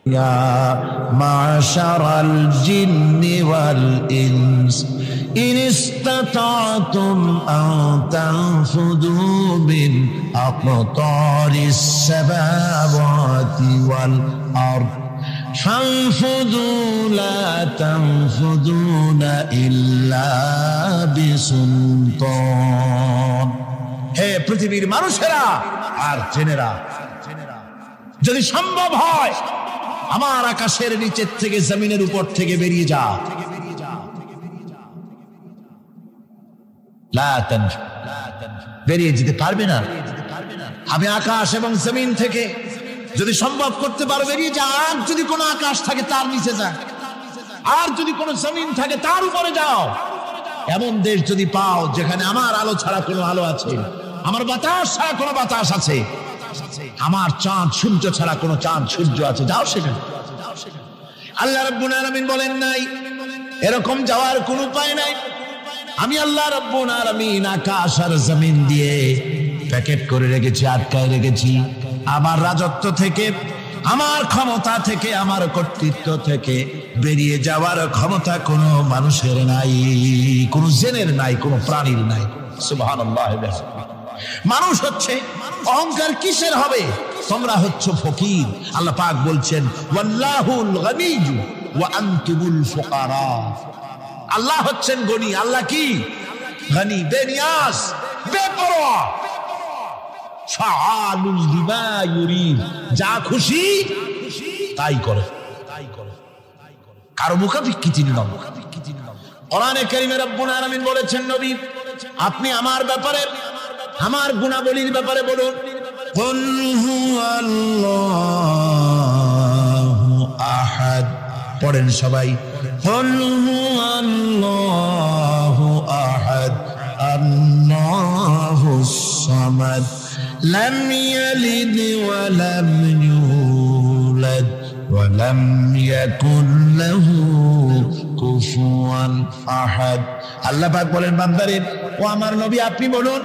يا معشر الجن والإنس إن استطعتم أن تنفذوا من أقطار السماوات والأرض فانفذوا لا تنفذون إلا بسلطان হে পৃথিবীর মানুষেরা আর জেনেরা, যদি সম্ভব হয় আমার আকাশের নিচের থেকে জমিনের উপর থেকে বেরিয়ে যা, বেরিয়ে যেতে পারবে না। আমি আকাশ এবং জমিন থেকে যদি সম্ভব করতে পারো বেরিয়ে যা। আর যদি কোনো আকাশ থাকে তার নিচে যা, আর যদি কোনো জমিন থাকে তার উপরে যাও। এমন দেশ যদি পাও যেখানে আমার আলো ছাড়া কোনো আলো আছে, আমার বাতাস ছাড়া কোনো বাতাস আছে, আমার চাঁদ সূর্য ছাড়া কোনো চাঁদ সূর্য আছে, যাও সেখানে। আল্লাহ রাব্বুল আলামিন বলেন নাই এরকম যাওয়ার কোনো উপায় নাই। আমি আল্লাহ রাব্বুল আলামিন আকাশ আর জমিন দিয়ে প্যাকেট করে রেখেছি, আটকায় রেখেছি। আমার রাজত্ব থেকে, আমার ক্ষমতা থেকে, আমার কর্তৃত্ব থেকে বেরিয়ে যাওয়ার ক্ষমতা কোনো মানুষের নাই, কোনো জিনের নাই, কোনো প্রাণীর নাই। সুবহানাল্লাহ। মানুষ হচ্ছে অহংকার কিসের হবে? তোমরা হচ্ছে ফকির। আল্লাহ পাক বলছেন ওয়াল্লাহুল গনিয়্যু ওয়া আনতুমুল ফুকারা। আল্লাহ হচ্ছেন গনি। আল্লাহ কি? গনি, বেনিয়াজ, বেপরোয়া। ফাআলুল লিমা ইউরিদ, যা খুশি তাই করে, কারো মুখাপেক্ষী তিনি নন। কোরআনে কারীমে রব্বুল আলামিন বলেছেন নবী আপনি আমার ব্যাপারে, আমার গুণাবলীর ব্যাপারে বলুন। কুল হুয়াল্লাহু আহাদ, পড়েন সবাই। কুল হুয়াল্লাহু আহাদ আল্লাহুস সামাদ লাম ইয়ালিদ ওয়া লাম ইউলাদ ওয়া লাম ইয়াকুল লাহু কুফুয়ান আহাদ। আল্লাহ পাক বলেন বান্দারে, ও আমার নবী আপনি বলুন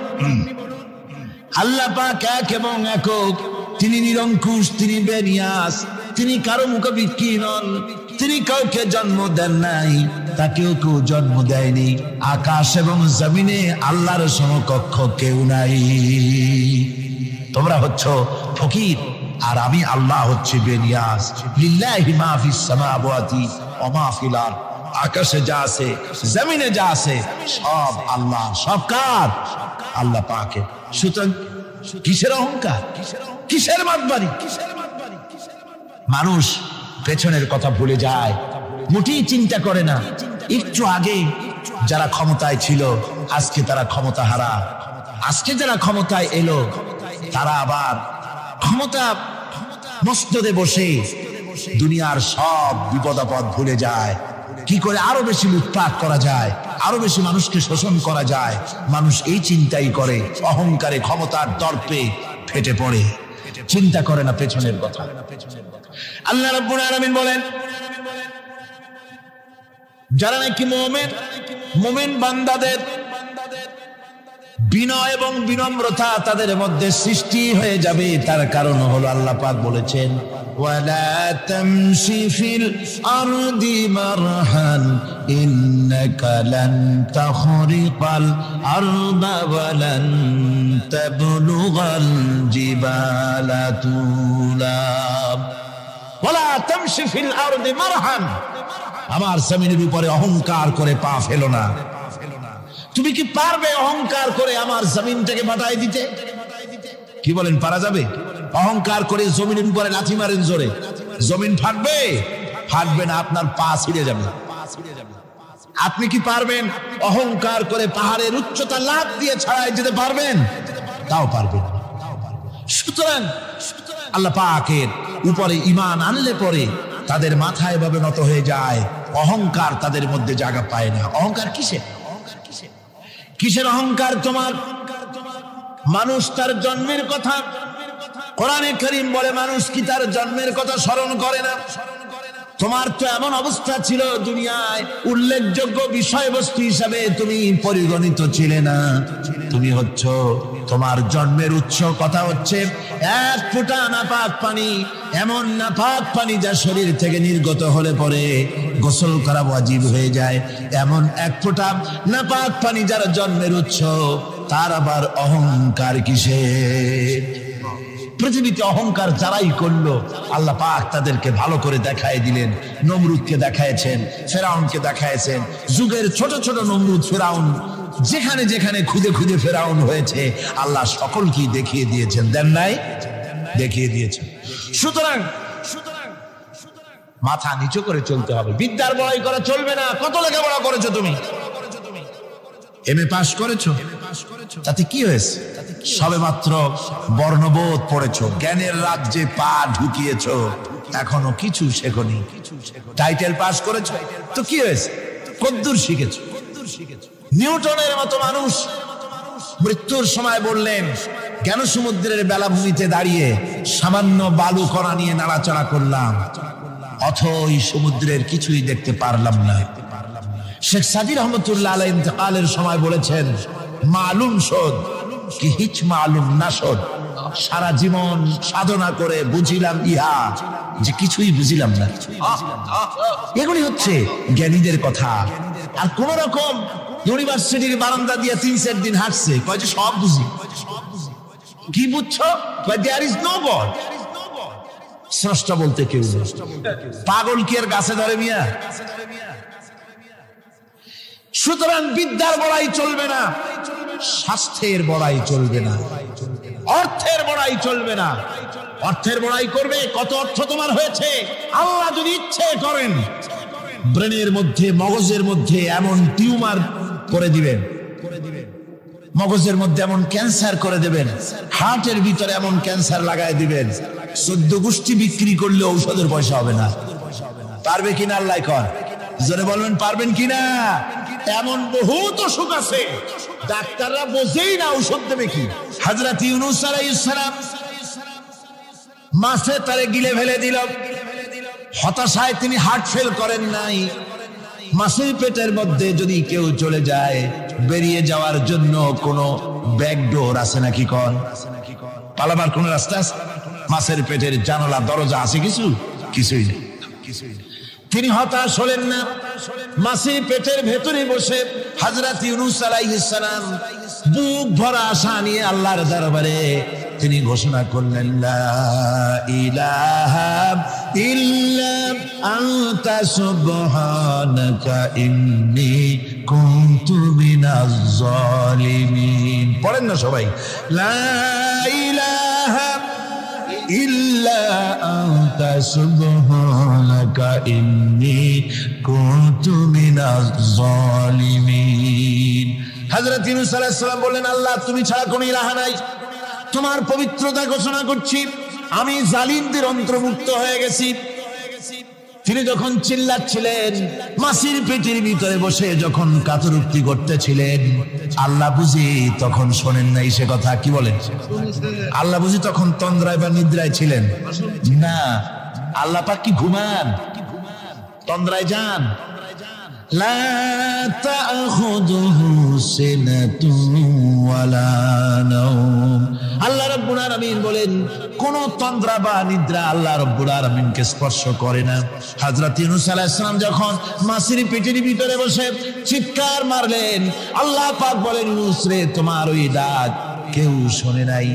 আল্লাহ পাক এক এবং একক, তিনি নিরঙ্কুশ, তিনি বেনিয়াস, তিনি কারো মুখাপেক্ষী নন, তিনি কাউকে জন্ম দেন নাই, তাকেও কেউ জন্ম দেয়নি। আকাশ এবং জমিনে আল্লাহর সমকক্ষ কেউ নাই। তোমরা হচ্ছ ফকির আর আমি আল্লাহ হচ্ছে বেনিয়াস। লিল্লাহি মা ফিস সামাওয়াতি ওয়া মা ফিল আরদ, আকাশে যা আছে জমিনে যা আছে সব আল্লাহ, সব কার? আল্লাহ পাকের। সুতরাং কিসের অহংকার, কিসের মাতবাড়ি? মানুষ পেছনের কথা ভুলে যায়, মোটেই চিন্তা করে না। একটু আগে যারা ক্ষমতায় ছিল আজকে তারা ক্ষমতা হারা, আজকে যারা ক্ষমতায় এলো তারা আবার ক্ষমতা মস্তদে বসে দুনিয়ার সব বিপদ আপদ ভুলে যায়। কি করে আরো বেশি লুটপাট করা যায়, আরো বেশি মানুষকে শোষণ করা যায়, মানুষ এই চিন্তাই করে। অহংকারে, ক্ষমতার দর্পে ফেটে পড়ে, চিন্তা করে না পেছনের কথা। আল্লাহ রাব্বুল আলামিন বলেন যারা নাকি মুমিন বান্দাদের বিনয় এবং বিনম্রতা তাদের মধ্যে সৃষ্টি হয়ে যাবে, তার কারণ হলো আল্লাহ পাক বলেছেন ওয়ালা তামশি ফিল আরদি মারহান ইন্নাকা লান তাখরিকাল আরদা ওয়া লান তাবলুগাল জিবালা তুলা। ওয়ালা তামশি ফিল আরদি মারহান, আমার জমিনের উপরে অহংকার করে পা ফেলো না। তুমি কি পারবে অহংকার করে আমার জমিনটাকে ফাটাই দিতে? কি বলেন, পারা যাবে? অহংকার করে জমিনের উপরে লাথি মারেন জোরে, জমিন ফাটবে? ফাটবে না, আপনার পা ছিঁড়ে যাবে। আপনি কি পারবেন অহংকার করে পাহাড়ের উচ্চতা লাফ দিয়ে ছাড়াই যেতে পারবেন? তাও পারবেন। সুতরাং আল্লাহ পাকের উপরে ঈমান আনলে পরে তাদের মাথা এভাবে নত হয়ে যায়, অহংকার তাদের মধ্যে জায়গা পায় না। অহংকার কিসের? কিসের অহংকার তোমার? মানুষ তার জন্মের কথা, কোরআনে কারীম বলে মানুষ কি তার জন্মের কথা স্মরণ করে না? তোমার তো এমন অবস্থা ছিল দুনিয়ায় উল্লেখযোগ্য বিষয়বস্তু হিসাবে তুমি পরিগণিত ছিলে না। তুমি হচ্ছ তোমার জন্মের উৎস কথা হচ্ছে এক ফোঁটা নাপাক পানি, এমন নাপাক পানি যা শরীর থেকে নির্গত হলে পরে গোসল করা ওয়াজিব হয়ে যায়, এমন এক ফোঁটা নাপাক পানি যার জন্মের উৎস, তার আবার অহংকার কিসের? পৃথিবীতে অহংকার যারাই করলো আল্লাহ পাক তাদেরকে ভালো করে দেখায় দিলেন। নমরুদকে দেখায়ছেন, ফেরাউনকে দেখায়ছেন, যুগের ছোট ছোট নমরুদ ফেরাউন যেখানে যেখানে খুদে খুদে ফেরাউন হয়েছে আল্লাহ সকলকেই দেখিয়ে দিয়েছেন, দেন নাই? দেখিয়ে দিয়েছেন। সুতরাং মাথা নিচু করে চলতে হবে, বিদ্যার বড়াই করা চলবে না। কত লেখাপড়া করেছো তুমি? এমএ পাস করেছো, তাতে কি হয়েছে? সবে মাত্র বর্ণবোধ পড়েছো, জ্ঞানের রাজ্যে পা ঢুকিয়েছো, এখনো কিছু শেখনি। টাইটেল পাস করেছো তো কি হয়েছে? কদ্দুর শিখেছো? নিউটনের মতো মানুষ মৃত্যুর সময় বললেন, জ্ঞান সমুদ্রের বেলাভূমিতে দাঁড়িয়ে সামান্য বালু কণা নিয়ে নাড়াচাড়া করলাম, অথই সমুদ্রের কিছুই দেখতে পারলাম না। শেখ সাদি রহমতুল্লাহ আলাইহি ইন্তেকালের সময় বলেছেন, মালুম শোধ কি হিচ মালুম না শোধ, সারা জীবন সাধনা করে বুঝিলাম ইহা যে কিছুই বুঝিলাম না। এগুলি হচ্ছে জ্ঞানীদের কথা। আর কোন রকম ইউনিভার্সিটির বারান্দা দিয়ে 3-4 দিন হাঁটছে, কয় যে সব বুঝি। কি বুঝছো? There is no God. স্রষ্টা বলতে কেউ নেই। পাগল কি আর গাছে ধরে মিয়া? সুতরাং বিদ্যার বড়াই চলবে না, স্বাস্থ্যের বড়াই চলবে না, অর্থের বড়াই চলবে না। অর্থের বড়াই করবে, কত অর্থ তোমার হয়েছে? আল্লাহ যদি ইচ্ছে করেন ব্রেনের মধ্যে, মগজের মধ্যে এমন টিউমার করে দিবেন, মগজের মধ্যে এমন ক্যান্সার করে দেবেন, হার্টের ভিতরে এমন ক্যান্সার লাগাই দিবেন, 14 গোষ্ঠী বিক্রি করলে ঔষধের পয়সা হবে না। পারবে কিনা আল্লাহ কন? জোরে বলবেন পারবেন কিনা? এমন বহুত অসুখ আছে ডাক্তাররা বোঝেই না ঔষধ দেবে কি। হযরত ইউনূস আলাইহিস সালাম মাছে তারে গিলে ফেলে দিল, হতাশায় তিনি হার্ট ফেল করেন নাই। মাছের পেটের মধ্যে যদি কেউ চলে যায়, বেরিয়ে যাওয়ার জন্য কোন ব্যাকডোর আছে নাকি? কন পালাবার কোন রাস্তা আছে? মাছের পেটের জানালা দরজা আছে কিছু? কিছুই নেই। তিনি হতাশ হলেন না, মাছের পেটের ভেতরে বসে হযরত ইউনূস আলাইহিস সালাম বুক ভরা আশা নিয়ে আল্লাহর দরবারে তিনি ঘোষণা করলেন, লা ইলাহা ইল্লা আনতা সুবহানাকা ইন্নী কুনতু মিনাজ জালিমিন। পড়েন না সবাই, লা ইলাহা ইল্লা আনতা সুবহানাকা ইন্নী কুনতু মিনাজ জালিমিন। হযরত ইউনূস আলাইহিস সালাম বললেন, আল্লাহ তুমি ছাড়া কোনো ইলাহ নাই, তোমার পবিত্রতা ঘোষণা করছি, আমি জালিমদের অন্তর্ভুক্ত হয়ে গেছি। তিনি যখন চিল্লাচ্ছিলেন, মাছির পেটের ভিতরে বসে যখন কাতরুক্তি করতেছিলেন, আল্লাহ বুঝি তখন শোনেন নাই সে কথা? কি বলেন? আল্লাহ বুঝি তখন তন্দ্রায় বা নিদ্রায় ছিলেন না? আল্লাহ পাক কি ঘুমান? তন্দ্রায় যান? লা তাখুযুহু সিনাতুন ওয়ালা নাওম। আল্লাহ রাব্বুল আলামিন বলেন, কোন তন্দ্রা বা নিদ্রা আল্লাহ রাব্বুল আলামিনকে স্পর্শ করে না। হযরত ইউনূস আলাইহিস সালাম যখন মাছের পেটের ভিতরে বসে চিৎকার মারলেন, আল্লাহ পাক বলেন, ইউনূস রে, তোমার ওই ডাক কেউ শোনে নাই,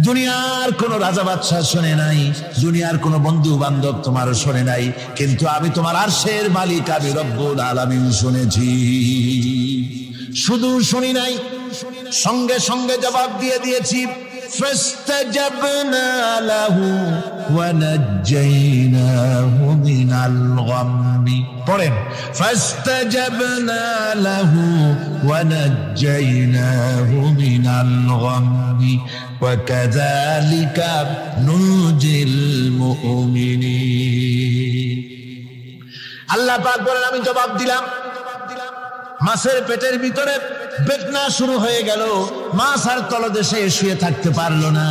দুনিয়ার কোন রাজা বাদশাহ শোনে নাই, দুনিয়ার কোন বন্ধু বান্ধব তোমার শোনে নাই, কিন্তু আমি তোমার আরশের মালিক, আমি রব্বুল আলামিন শুনেছি। শুধু শুনি নাই, সঙ্গে সঙ্গে জবাব দিয়ে দিয়েছি। ফাস্তাজাবনা লাহু ওয়া নাজ্জাইনাহু মিনাল গাম্মি। পড়েন, ফাস্তাজাবনা লাহু ওয়া নাজ্জাইনাহু মিনাল গাম্মি ওয়া কাযালিকা নুজিল মুমিনিন। আল্লাহ পাক বলেন, আমি জবাব দিলাম। মাছের পেটের ভিতরে বেদনা শুরু হয়ে গেল। মাছ আর তলদেশে শুয়ে থাকতে পারলো না,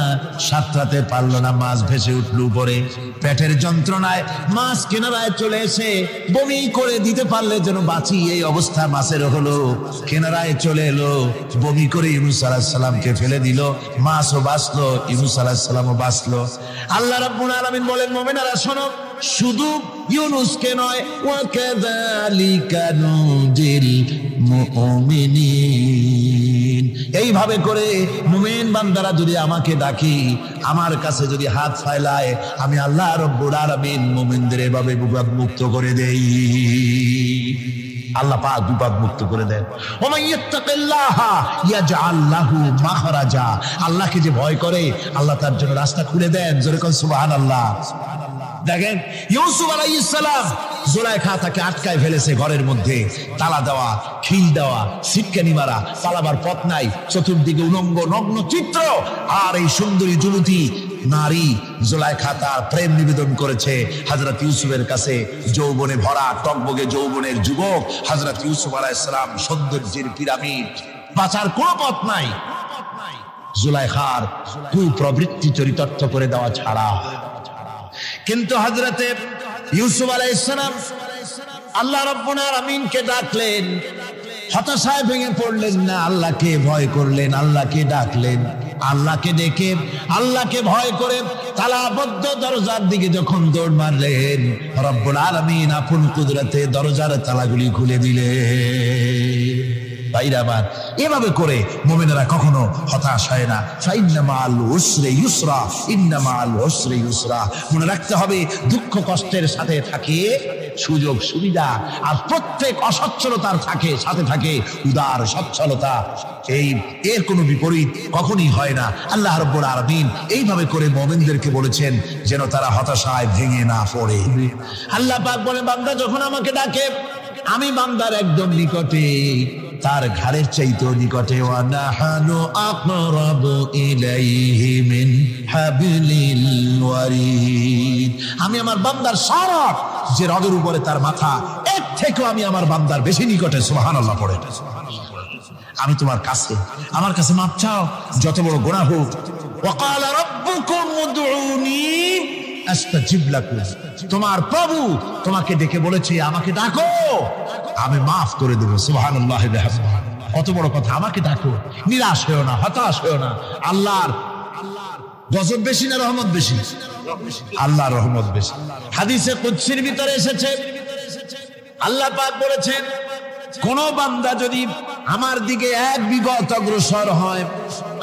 সাঁতরাতে পারলো না, মাছ ভেসে উঠল উপরে। পেটের যন্ত্রণায় মাছ কিনারায় চলে এসে বমি করে দিতে পারলে যেন বাঁচি, এই অবস্থা মাছের হলো। কিনারায় চলে এলো, বমি করে ইউনূস আলাইহিস সালামকে ফেলে দিল। মাছও বাঁচলো, ইউনূস আলাইহিস সালামও বাঁচলো। আল্লাহ রাব্বুল আলামিন বলেন, মুমিনেরা শোনো, শুধু ইউনূসকে নয়, ওয়া কাযালিকা নুজিল মুমিনিন, এইভাবে করে মুমিন বান্দারা যদি আমাকে ডাকি, আমার কাছে যদি হাত ফায়লায়, আমি আল্লাহ রাব্বুল আলামিন মুমিনদের এভাবে বিপদ মুক্ত করে দেই। আল্লাহ পাক বিপদ মুক্ত করে দেন। ওয়া ইয়াত্তাকিল্লাহা ইয়াজআল লাহু মাখরাজা, আল্লাহকে যে ভয় করে আল্লাহ তার জন্য রাস্তা খুলে দেন। জোরে কোন সুবহানাল্লাহ। দেখেন ইউসুফ আলাইহিস সালাম, জুলাইখা তাকে আটকায় ফেলেছে ঘরের মধ্যে, তালা দেওয়া, খিল দেওয়া, সিটকানি মারা, পালাবার পথ নাই, চতুর্দিকে উলঙ্গ নগ্ন চিত্র। আর এই সুন্দরী যুবতী নারী জুলাইখা তার প্রেম নিবেদন করেছে হযরত ইউসুফের কাছে। যৌবনে ভরা টকবগে যৌবনের যুবক হযরত ইউসুফ আলাইহিস সালাম, সৌন্দর্যের পিরামিড, বাঁচার কোনো পথ নাই। জুলাইখার কুপ্রবৃত্তি চরিতার্থ করে দেওয়া ছাড়া। কিন্তু হযরতে ইউসুফ আলাইহিস সালাম আল্লাহ রাব্বুল আলামিনকে ডাকলেন, হতাশায় ভেঙে পড়লেন না, আল্লাহকে ভয় করলেন, আল্লাহকে ডাকলেন। আল্লাহকে ডেকে, আল্লাহকে ভয় করে তালাবদ্ধ দরজার দিকে যখন দৌড় মারলেন, রব্বুল আলামিন আপন কুদরতে দরজার তালাগুলি খুলে দিলেন। ভাইরা আমার, এভাবে করে মুমিনেরা কখনো হতাশ হয় না। ফাইন্না মাআল উসরি ইউসরা, ইন্না মাআল উসরি ইউসরা। মনে রাখতে হবে, দুঃখ কষ্টের সাথে থাকে সুযোগ সুবিধা, আর প্রত্যেক অসচ্ছলতার সাথে থাকে উদার সচ্ছলতা। এর কোনো বিপরীত কখনই হয় না। আল্লাহ রাব্বুল আলামিন এইভাবে করে মুমিনদেরকে বলেছেন যেন তারা হতাশায় ভেঙে না পড়ে। আল্লাহ পাক বলেন, বান্দা যখন আমাকে ডাকে, আমি বান্দার একদম নিকটে, তার ঘাড়ের চাইতেও নিকটে। ওয়া নাহানু আকরাবু ইলাইহি মিন হাবলিল ওয়ারিদ, আমি আমার বান্দার সারা যে রগের উপরে তার মাথা, এর থেকেও আমি আমার বান্দার বেশি নিকটে। সুবহানাল্লাহ পড়ে। আমি তোমার কাছে, আমার কাছে মাপ চাও, যত বড় গুনাহ হোক। ওয়া ক্বালা রাব্বুকুম উদউনি আস্তাজিব লাকুম, তোমার প্রভু তোমাকে ডেকে বলেছে আমাকে ডাকো, আমি মাফ করে দেব। সুবহানাল্লাহ। কত বড় কথা, আমাকে ডাকো, নিরাশ হয়েও না, হতাশ হয়েও না। আল্লাহর গজব বেশি না রহমত বেশি? আল্লাহর রহমত বেশি। হাদিসে কুদসির ভিতরে এসেছে, আল্লাহ পাক বলেছেন, কোন বান্দা যদি আমার দিকে এক বিগত অগ্রসর হয়,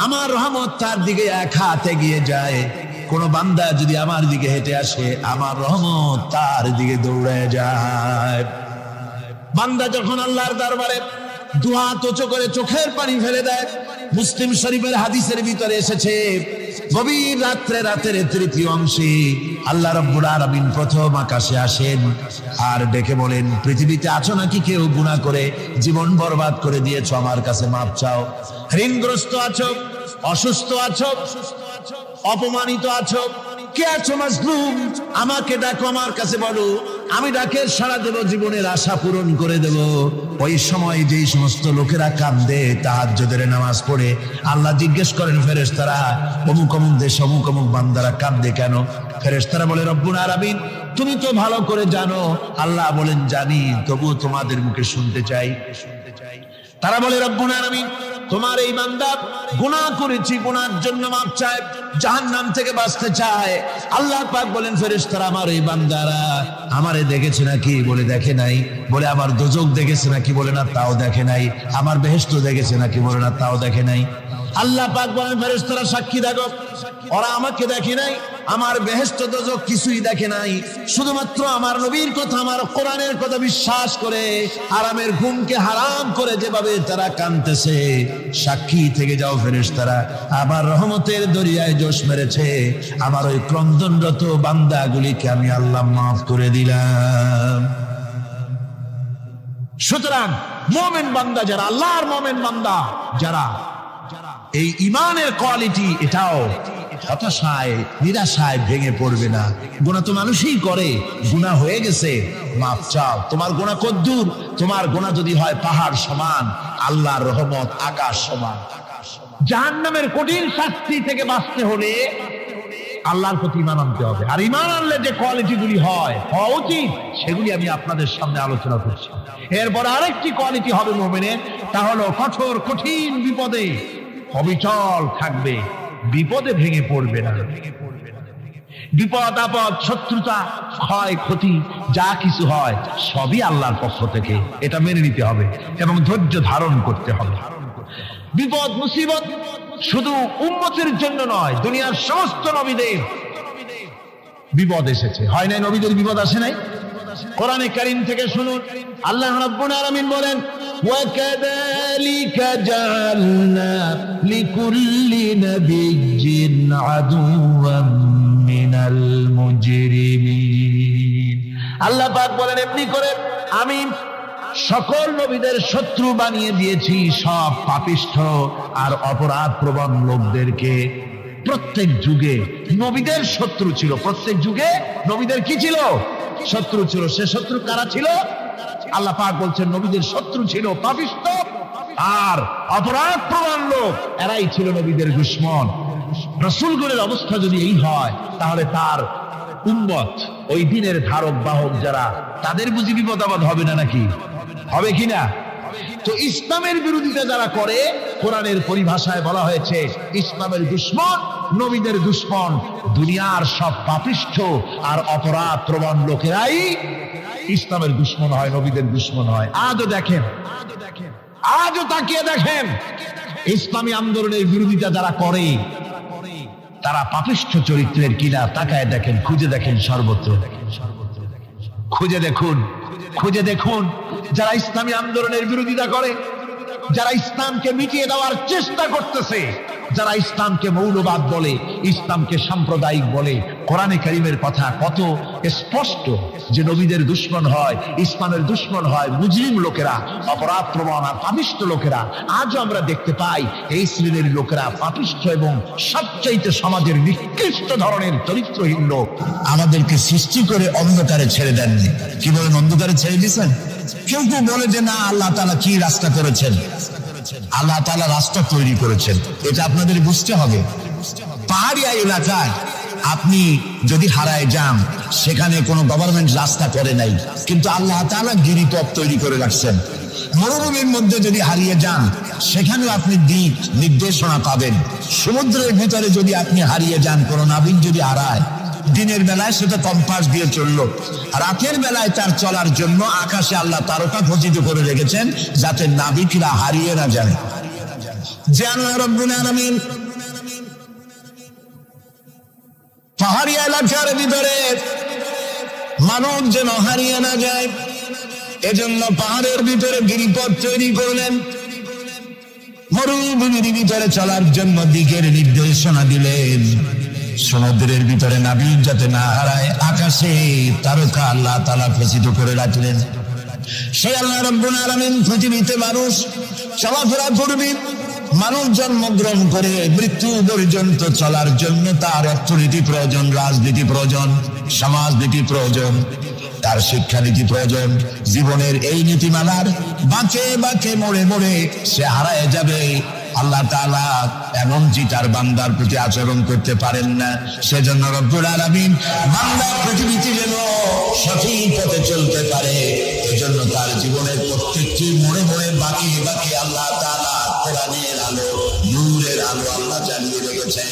আমার রহমত তার দিকে এক হাত এগিয়ে যায়। কোন বান্দা যদি আমার দিকে হেঁটে আসে, আমার রহমত তার দিকে দৌড়ে যায়। বান্দা যখন আল্লাহর দরবারে দুহাত উঁচু করে চোখের পানি ফেলে দেয়, মুসলিম শরীফের হাদিসের ভিতরে এসেছে, গভীর রাত্রে, রাতের তৃতীয় অংশে আল্লাহ রাব্বুল আলামিন প্রথম আকাশে আসেন আর ডেকে বলেন, পৃথিবীতে আছো নাকি কেউ গুনাহ করে জীবন বরবাদ করে দিয়েছো, আমার কাছে মাপ চাও। ঋণগ্রস্ত আছো, অসুস্থ আছো, অপমানিত আছো, কে আছো মাজলুম, আমাকে ডাকো, আমার কাছে বলো, আমি ডাকে সাড়া দেব, জীবনের আশা পূরণ করে দেব। ওই সময় যেই সমস্ত লোকেরা কান্দে তাহাজ্জুদের নামাজ পড়ে, আল্লাহ জিজ্ঞেস করেন ফেরেশতারা, অমুক অমুক দেশ অমুক অমুক বান্দারা কান্দে কেন? ফেরেশতারা বলে, রব্বুল আলামিন তুমি তো ভালো করে জানো। আল্লাহ বলেন, জানি, তবুও তোমাদের মুখে শুনতে চাই। তারা বলে, রব্বুল আলামিন তোমার এই বান্দা গুনাহ করেছি, গুনাহর জন্য মাপ চায়, জাহান্নাম থেকে বাঁচতে চায়। আল্লাহ পাক বলেন, ফেরেশতারা আমার এই বান্দারা আমারে দেখেছে নাকি? বলে দেখে নাই। বলে আমার দোজখ দেখেছে নাকি? বলে না, তাও দেখে নাই। আমার বেহেশত দেখেছে নাকি? বলে না, তাও দেখে নাই। আল্লাহ পাক বলেন, ফেরেশতারা সাক্ষী থাকো, ওরা আমাকে দেখে নাই, আমার বেহেশত দোজখ কিছুই দেখে নাই, শুধুমাত্র আমার নবীর কথা, আমার কোরআনের কথা বিশ্বাস করে আরামের ঘুমকে হারাম করে যেভাবে তারা কাঁদতেছে, সাক্ষী থেকে যাও ফেরেশতারা, আমার রহমতের দরিয়ায় জোশ মেরেছে, আমার ওই ক্রন্দনরত বান্দাগুলিকে আমি আল্লাহ মাফ করে দিলাম। সুতরাং মুমিন বান্দা যারা, আল্লাহর মুমিন বান্দা যারা, এই ঈমানের কোয়ালিটি এটাও, হতাশায় নিরাশায় ভেঙে পড়বে না। গুনাহ তো মানুষই করে, গুনাহ হয়ে গেছে, মাফ চাও। তোমার গুনাহ কদ্দুর? তোমার গুনাহ যদি হয় পাহাড় সমান, আল্লাহর রহমত আকাশ সমান। জাহান্নামের কঠিন শাস্তি থেকে বাঁচতে হলে আল্লাহর প্রতি ঈমান আনতে হবে। আর ঈমান আনলে যে কোয়ালিটি গুলি হওয়া উচিত, সেগুলি আমি আপনাদের সামনে আলোচনা করছি। এরপর আরেকটি কোয়ালিটি হবে মুমিনের, তা হলো কঠোর কঠিন বিপদে অবিচল থাকবে, বিপদে ভেঙে পড়বে না। বিপদ আপদ, শত্রুতা, ক্ষয় ক্ষতি যা কিছু হয় সবই আল্লাহর পক্ষ থেকে, এটা মেনে নিতে হবে এবং ধৈর্য ধারণ করতে হবে। বিপদ মুসিবত শুধু উম্মতের জন্য নয়, দুনিয়ার সমস্ত নবীদের বিপদ এসেছে। হয় নাই নবীদের বিপদ আসে নাই? কোরআনে কারীম থেকে শুনুন, আল্লাহ রাব্বুল আলামিন বলেন, ওয়াকাযালিকা জাআলনা লিকুল্লি নাবিয়্যিন আদুওয়াম মিনাল মুজরিমিন। আল্লাহ পাক বলেন, এমনি করে আমি সকল নবীদের শত্রু বানিয়ে দিয়েছি সব পাপিষ্ঠ আর অপরাধ প্রবণ লোকদেরকে। প্রত্যেক যুগে নবীদের শত্রু ছিল, প্রত্যেক যুগে নবীদের কি ছিল? শত্রু ছিল। সে শত্রু কারা ছিল? আল্লাহ পাক বলছেন নবীদের শত্রু ছিল পাপিষ্ঠ আর অপরাধ প্রবণ লোক, এরাই ছিল নবীদের দুশমন। রাসূলগণের অবস্থা যদি এই হয়, তাহলে তার উম্মত, ওই দিনের ধারক বাহক যারা, তাদের বুঝি বিপদ আপদ হবে না? নাকি হবে কিনা? তো ইসলামের বিরোধিতা যারা করে, কোরআনের পরিভাষায় বলা হয়েছে ইসলামের দুশমন, নবীদের দুশমন। দুনিয়ার সব পাপিষ্ঠ আর অপরাধ প্রবণ লোকেরাই ইসলামের দুশমন হয়, নবীদের দুশমন হয়। আজও দেখেন, আজও তাকিয়ে দেখেন, ইসলামী আন্দোলনের বিরোধিতা যারা করে তারা পাপিষ্ঠ চরিত্রের কিনা তাকায় দেখেন, খুঁজে দেখেন, সর্বত্র খুঁজে দেখুন, খুঁজে দেখুন। যারা ইসলামী আন্দোলনের বিরোধিতা করে, যারা ইসলামকে মিটিয়ে দেওয়ার চেষ্টা করতেছে, যারা ইসলামকে মৌলবাদ বলে, ইসলামকে সাম্প্রদায়িক বলে, কোরআনে কারীমের কথা কত স্পষ্ট যে নবীদের দুশমন হয়, ইসলামের দুশমন হয় মুজরিম লোকেরা, অপরাধ প্রবণ আর পাপিষ্ঠ লোকেরা। আজও আমরা দেখতে পাই এই শ্রেণীর লোকেরা পাপিষ্ঠ এবং সবচাইতে সমাজের নিকৃষ্ট ধরনের চরিত্রহীন লোক। আমাদেরকে সৃষ্টি করে অন্ধকারে ছেড়ে দেননি। কি বলেন? অন্ধকারে ছেড়ে দিয়েছেন। কেউ কেউ বলে যে না, আল্লাহ তাআলা কি রাস্তা করেছেন? আল্লাহ তাআলা রাস্তা তৈরি করেছেন, এটা আপনাদের বুঝতে হবে। পাহাড়িয়া এলাকায় আপনি যদি হারায় যান, সেখানে কোনো গভর্নমেন্ট রাস্তা করে নাই, কিন্তু আল্লাহ তাআলা গিরিপথ তৈরি করে রাখছেন। মরুভূমির মধ্যে যদি হারিয়ে যান, সেখানেও আপনি দিক নির্দেশনা পাবেন। সমুদ্রের ভিতরে যদি আপনি হারিয়ে যান, কোনো নাবিক যদি হারায়, দিনের বেলায় সেটা কম্পাস দিয়ে চললো, রাতের বেলায় তার চলার জন্য আকাশে আল্লাহ তারকা খচিত করে রেখেছেন, যাতে নাবিকরা হারিয়ে না যায়। যে আল্লাহ রাব্বুল আলামিন পাহাড়ি এলাকার ভিতরে মানব যেন হারিয়ে না যায়, এজন্য পাহাড়ের ভিতরে গিরিপথ তৈরি করলেন। মরুভূমির ভিতরে চলার জন্য দিকের নির্দেশনা দিলেন। সমুদ্রের ভিতরে নাবিক যাতে না হারায়, আকাশে তারকা আল্লাহ তাআলা খচিত করে রাখলেন। সেই আল্লাহ রাব্বুল আলামিন পৃথিবীতে মানুষ চলাফেরা করবে, মানুষ জন্মগ্রহণ করে মৃত্যু পর্যন্ত চলার জন্য তার অর্থনীতি প্রয়োজন, রাজনীতি প্রয়োজন, সমাজনীতি প্রয়োজন, তার শিক্ষানীতি প্রয়োজন। জীবনের এই নীতিমালার বাঁকে বাঁকে মোড়ে মোড়ে সে হারায় যাবে। আল্লাহ তাআলা এমনকি তার বান্দার প্রতি আচরণ করতে পারেন না। সেজন্য রব্বুল আলামিন বান্দা পৃথিবীতে যেন সঠিক পথে চলতে পারে, এজন্য তার জীবনের প্রত্যেকটি মোড়ে মোড়ে বাঁকে বাঁকে আল্লাহ তাআলা কোরআনের আলো, নূরের আলো আল্লাহ জ্বালিয়ে রেখেছেন।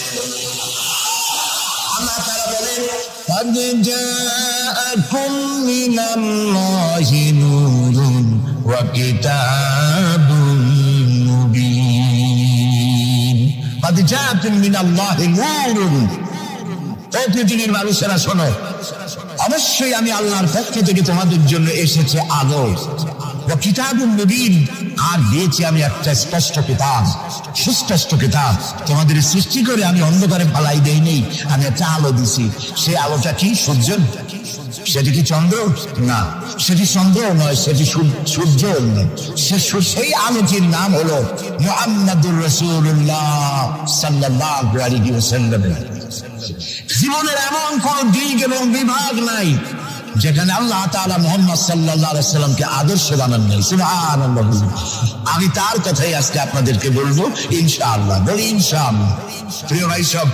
আল্লাহ তাআলা বলেন, قد جاءكم من الله نور وكتاب مبين قد جاءكم من الله نور। ও পৃথিবীর মানুষেরা শোনো, অবশ্যই আমি আল্লাহর পক্ষ থেকে তোমাদের জন্য এসেছে আলো, ও কিতাবুম মুবিন, আর দিয়েছি আমি একটা স্পষ্ট কিতাব, সুস্পষ্ট কিতাব। তোমাদের সৃষ্টি করে আমি অন্ধকারে ফালাই দেইনি, আমি একটা আলো দিছি। সেই আলোটা কি? সূর্য? সেটি কি চন্দ্র? না, সেটি চন্দ্র নয়, সেটি সূর্য নয়। সেই আলোটির নাম হলো মুহাম্মাদুর রাসূলুল্লাহ সাল্লাল্লাহু আলাইহি ওয়াসাল্লাম। জীবনের এমন কোন দিক এবং বিভাগ নাই যেখানে আল্লাহ তাআলা মুহাম্মদ সাল্লাল্লাহু আলাইহি সাল্লামকে আদর্শ বানান নাই। সুবহানাল্লাহ। আমি তার কথাই আজকে আপনাদেরকে বলবো ইনশাআল্লাহ। বলি ইনশাআল্লাহ। প্রিয় ভাই সব,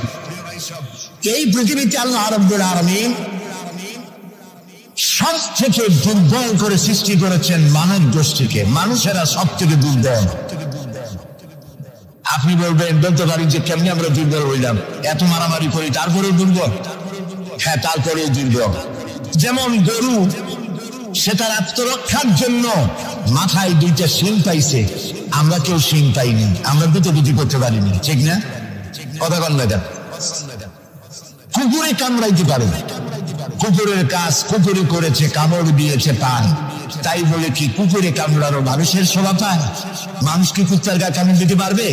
এই পৃথিবীতে আল্লাহ রাব্বুল আলামিন সব থেকে দুর্বল করে সৃষ্টি করেছেন মানব গোষ্ঠীকে। মানুষেরা সব থেকে দুর্বল। আপনি বলবেন, বলতে পারেন যে কেমনি আমরা দুর্বল হইলাম, এত মারামারি করি তারপরেও দুর্বল? হ্যাঁ, তারপরেও দুর্বল। যেমন গরু, সে তার আত্মরক্ষার জন্য মাথায় 2টা শিং পাইছে, আমরা কেউ শিং পাইনি, আমরা দুটি করতে পারিনি, ঠিক না? কথা বল না। কুকুরে কামড়াইতে পারে, কুকুরের কাজ কুকুরে করেছে, কামড় দিয়েছে পায়, তাই বলে কি কুকুরে কামড়ারও মানুষের শোভা পায়? মানুষ কি কুত্তার গায়ে কামড় দিতে পারবে?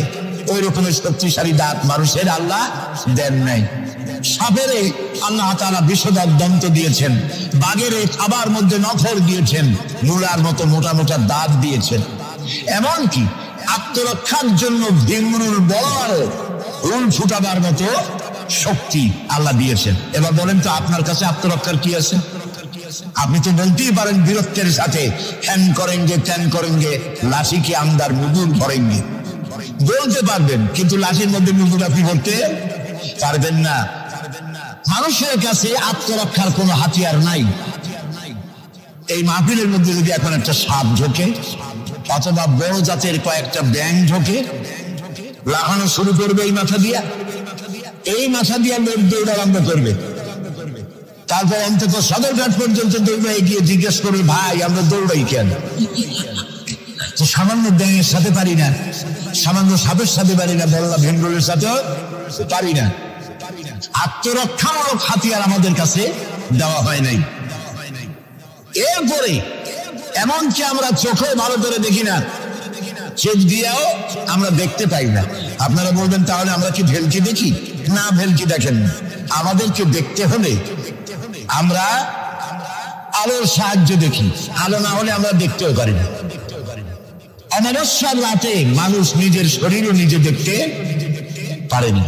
ওই রকমের শক্তিশালী দাঁত মানুষের আল্লাহ দেন নাই। সাপেরে আল্লাহ তাআলা বিষধর দন্ত দিয়েছেন, বাঘেরে খাবার মধ্যে নখর দিয়েছেন, মূলার মতো মোটা মোটা দাঁত দিয়েছেন। এমনকি আত্মরক্ষার জন্য ভিমরুল বল রুল ফুটাবার মতো শক্তি আল্লাহ দিয়েছেন। এবার বলেন তো, আপনার কাছে আত্মরক্ষার কি আছে? আপনি তো বলতেই পারেন বীরত্বের সাথে, হ্যান করেঙ্গে ত্যান করেঙ্গে, লাঠি কি আমদার মুদুর করেঙ্গে, বলতে পারবেন, কিন্তু লাঠির মধ্যে মুদুর আপনি বলতে পারবেন না। মানুষের কাছে আত্মরক্ষার কোনো হাতিয়ার নাই। এই মাহফিলের মধ্যে যদি এখন একটা সাপ ঢোকে অথবা বড় জাতের কয়েকটা ব্যাঙ ঢোকে, লাগানো শুরু করবে এই মাথা দিয়া, লোক দৌড় আরম্ভ করবে। তারপর অন্তত সদরঘাট পর্যন্ত দৌড়ে গিয়ে জিজ্ঞেস করবে, ভাই আমরা দৌড়াই কেন? তো সামান্য ব্যাঙের সাথে পারি না, সামান্য সাপের সাথে পারি না, বললা ভেন্ডলের সাথেও পারি না। আত্মরক্ষামূলক হাতিয়ার আমাদের কাছে দেওয়া হয় নাই। এরপরে এমনকি আমরা চোখে ভালো করে দেখি না, চোখ দিয়েও আমরা দেখতে পাই না। আপনারা বলবেন, তাহলে আমরা কি ভেলকি দেখি? না, ভেলকি দেখেন না। আমাদেরকে দেখতে হলে আমরা আলোর সাহায্য দেখি, আলো না হলে আমরা দেখতেও পারি না। অমাবস্যার রাতে মানুষ নিজের শরীরও নিজে দেখতে পারেনি।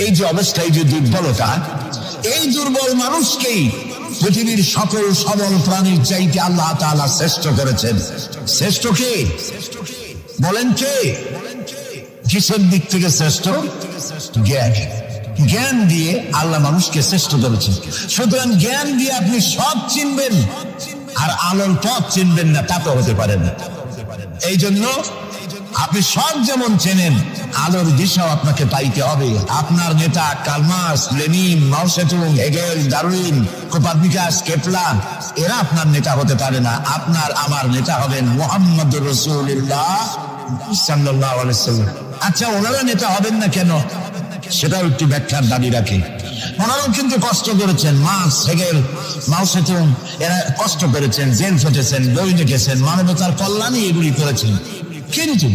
এই যে অবস্থা, এই যে দুর্বলতা, এই দুর্বল মানুষকেই পৃথিবীর সকল সবল প্রাণীর চাইতে আল্লাহ তাআলা শ্রেষ্ঠ করেছেন। শ্রেষ্ঠ কে বলেন? কে? কিসের দিক থেকে শ্রেষ্ঠ? জ্ঞান। জ্ঞান দিয়ে আল্লাহ মানুষকে শ্রেষ্ঠ করেছেন। সুতরাং জ্ঞান দিয়ে আপনি সব চিনবেন, আর আলোর পথ চিনবেন না, তা তো হতে পারে না। এই জন্য আপনি সব যেমন চেনেন, আলোর দিশাও আপনাকে পাইতে হবে। আপনার নেতা Karl Marx, Lenin, Mao Zedong, Hegel, Darwin, Copernicus, Kepler, এরা আপনার নেতা হতে পারে না। আপনার আমার নেতা হবেন মুহাম্মদুর রাসূলুল্লাহ সাল্লাল্লাহু আলাইহি ওয়াসাল্লাম। আচ্ছা, ওনারা নেতা হবেন না কেন? সেটাও একটু ব্যাখ্যার দাবি রাখে। ওনারাও কিন্তু কষ্ট করেছেন। মার্কস, হেগেল, মাও সেতুং, এরা কষ্ট করেছেন, জেল খেটেছেন, বই লিখেছেন, মানবতার কল্যাণে এগুলি করেছেন। কিন্তু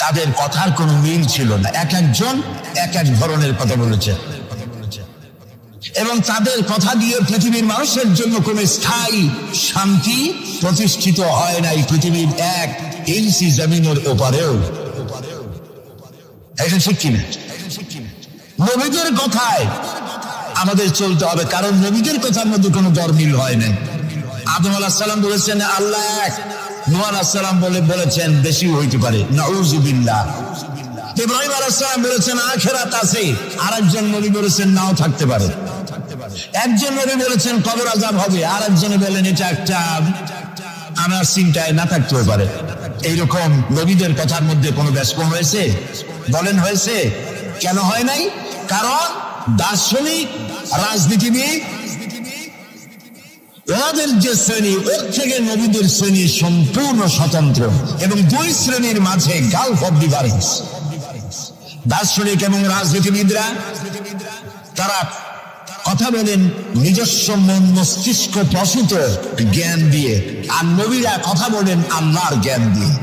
তাদের কথার কোনো মিল ছিল না। এক একজন এক এক ধরনের কথা বলেছেন, এবং তাদের কথা দিয়ে পৃথিবীর মানুষের জন্য কোনো স্থায়ী শান্তি প্রতিষ্ঠিত হয় নাই পৃথিবীর 1 ইঞ্চি জমিনের ওপারেও। এটা ঠিক কিনা? নবীদের কথায় আমাদের চলতে হবে, কারণ নবীদের কথার মধ্যে কোনো দরমিল হয় না। আদম আলাইহিস সালাম বলেছেন আল্লাহ এক, নূহ আলাইহিস সালাম বলেছেন বেশি হইতে পারে, নাউযুবিল্লাহ। ইব্রাহিম আলাইহিস সালাম বলেছেন আখিরাত আছে, আরেকজন নবী বলেছেন নাও থাকতে পারে। একজন নবী বলেছেন কবর আযাব হবে, আরেকজনে বলেন এটা একটা আমার চিন্তায় না থাকতেও পারে। এইরকম নবীদের কথার মধ্যে কোনো ব্যাসকম হয়েছে? বলেন হয়েছে? কেন হয় নাই? কারণ দার্শনিক, রাজনীতিবিদ, ওনাদের যে শ্রেণী, ওর থেকে নবীদের শ্রেণী সম্পূর্ণ স্বতন্ত্র, এবং 2 শ্রেণীর মাঝে গালফ অফ ডিফারেন্স। দার্শনিক এবং রাজনীতিবিদরা তারা কথা বলেন নিজস্ব মন মস্তিষ্ক প্রসূত জ্ঞান দিয়ে, আর নবীরা কথা বলেন আল্লাহর জ্ঞান দিয়ে।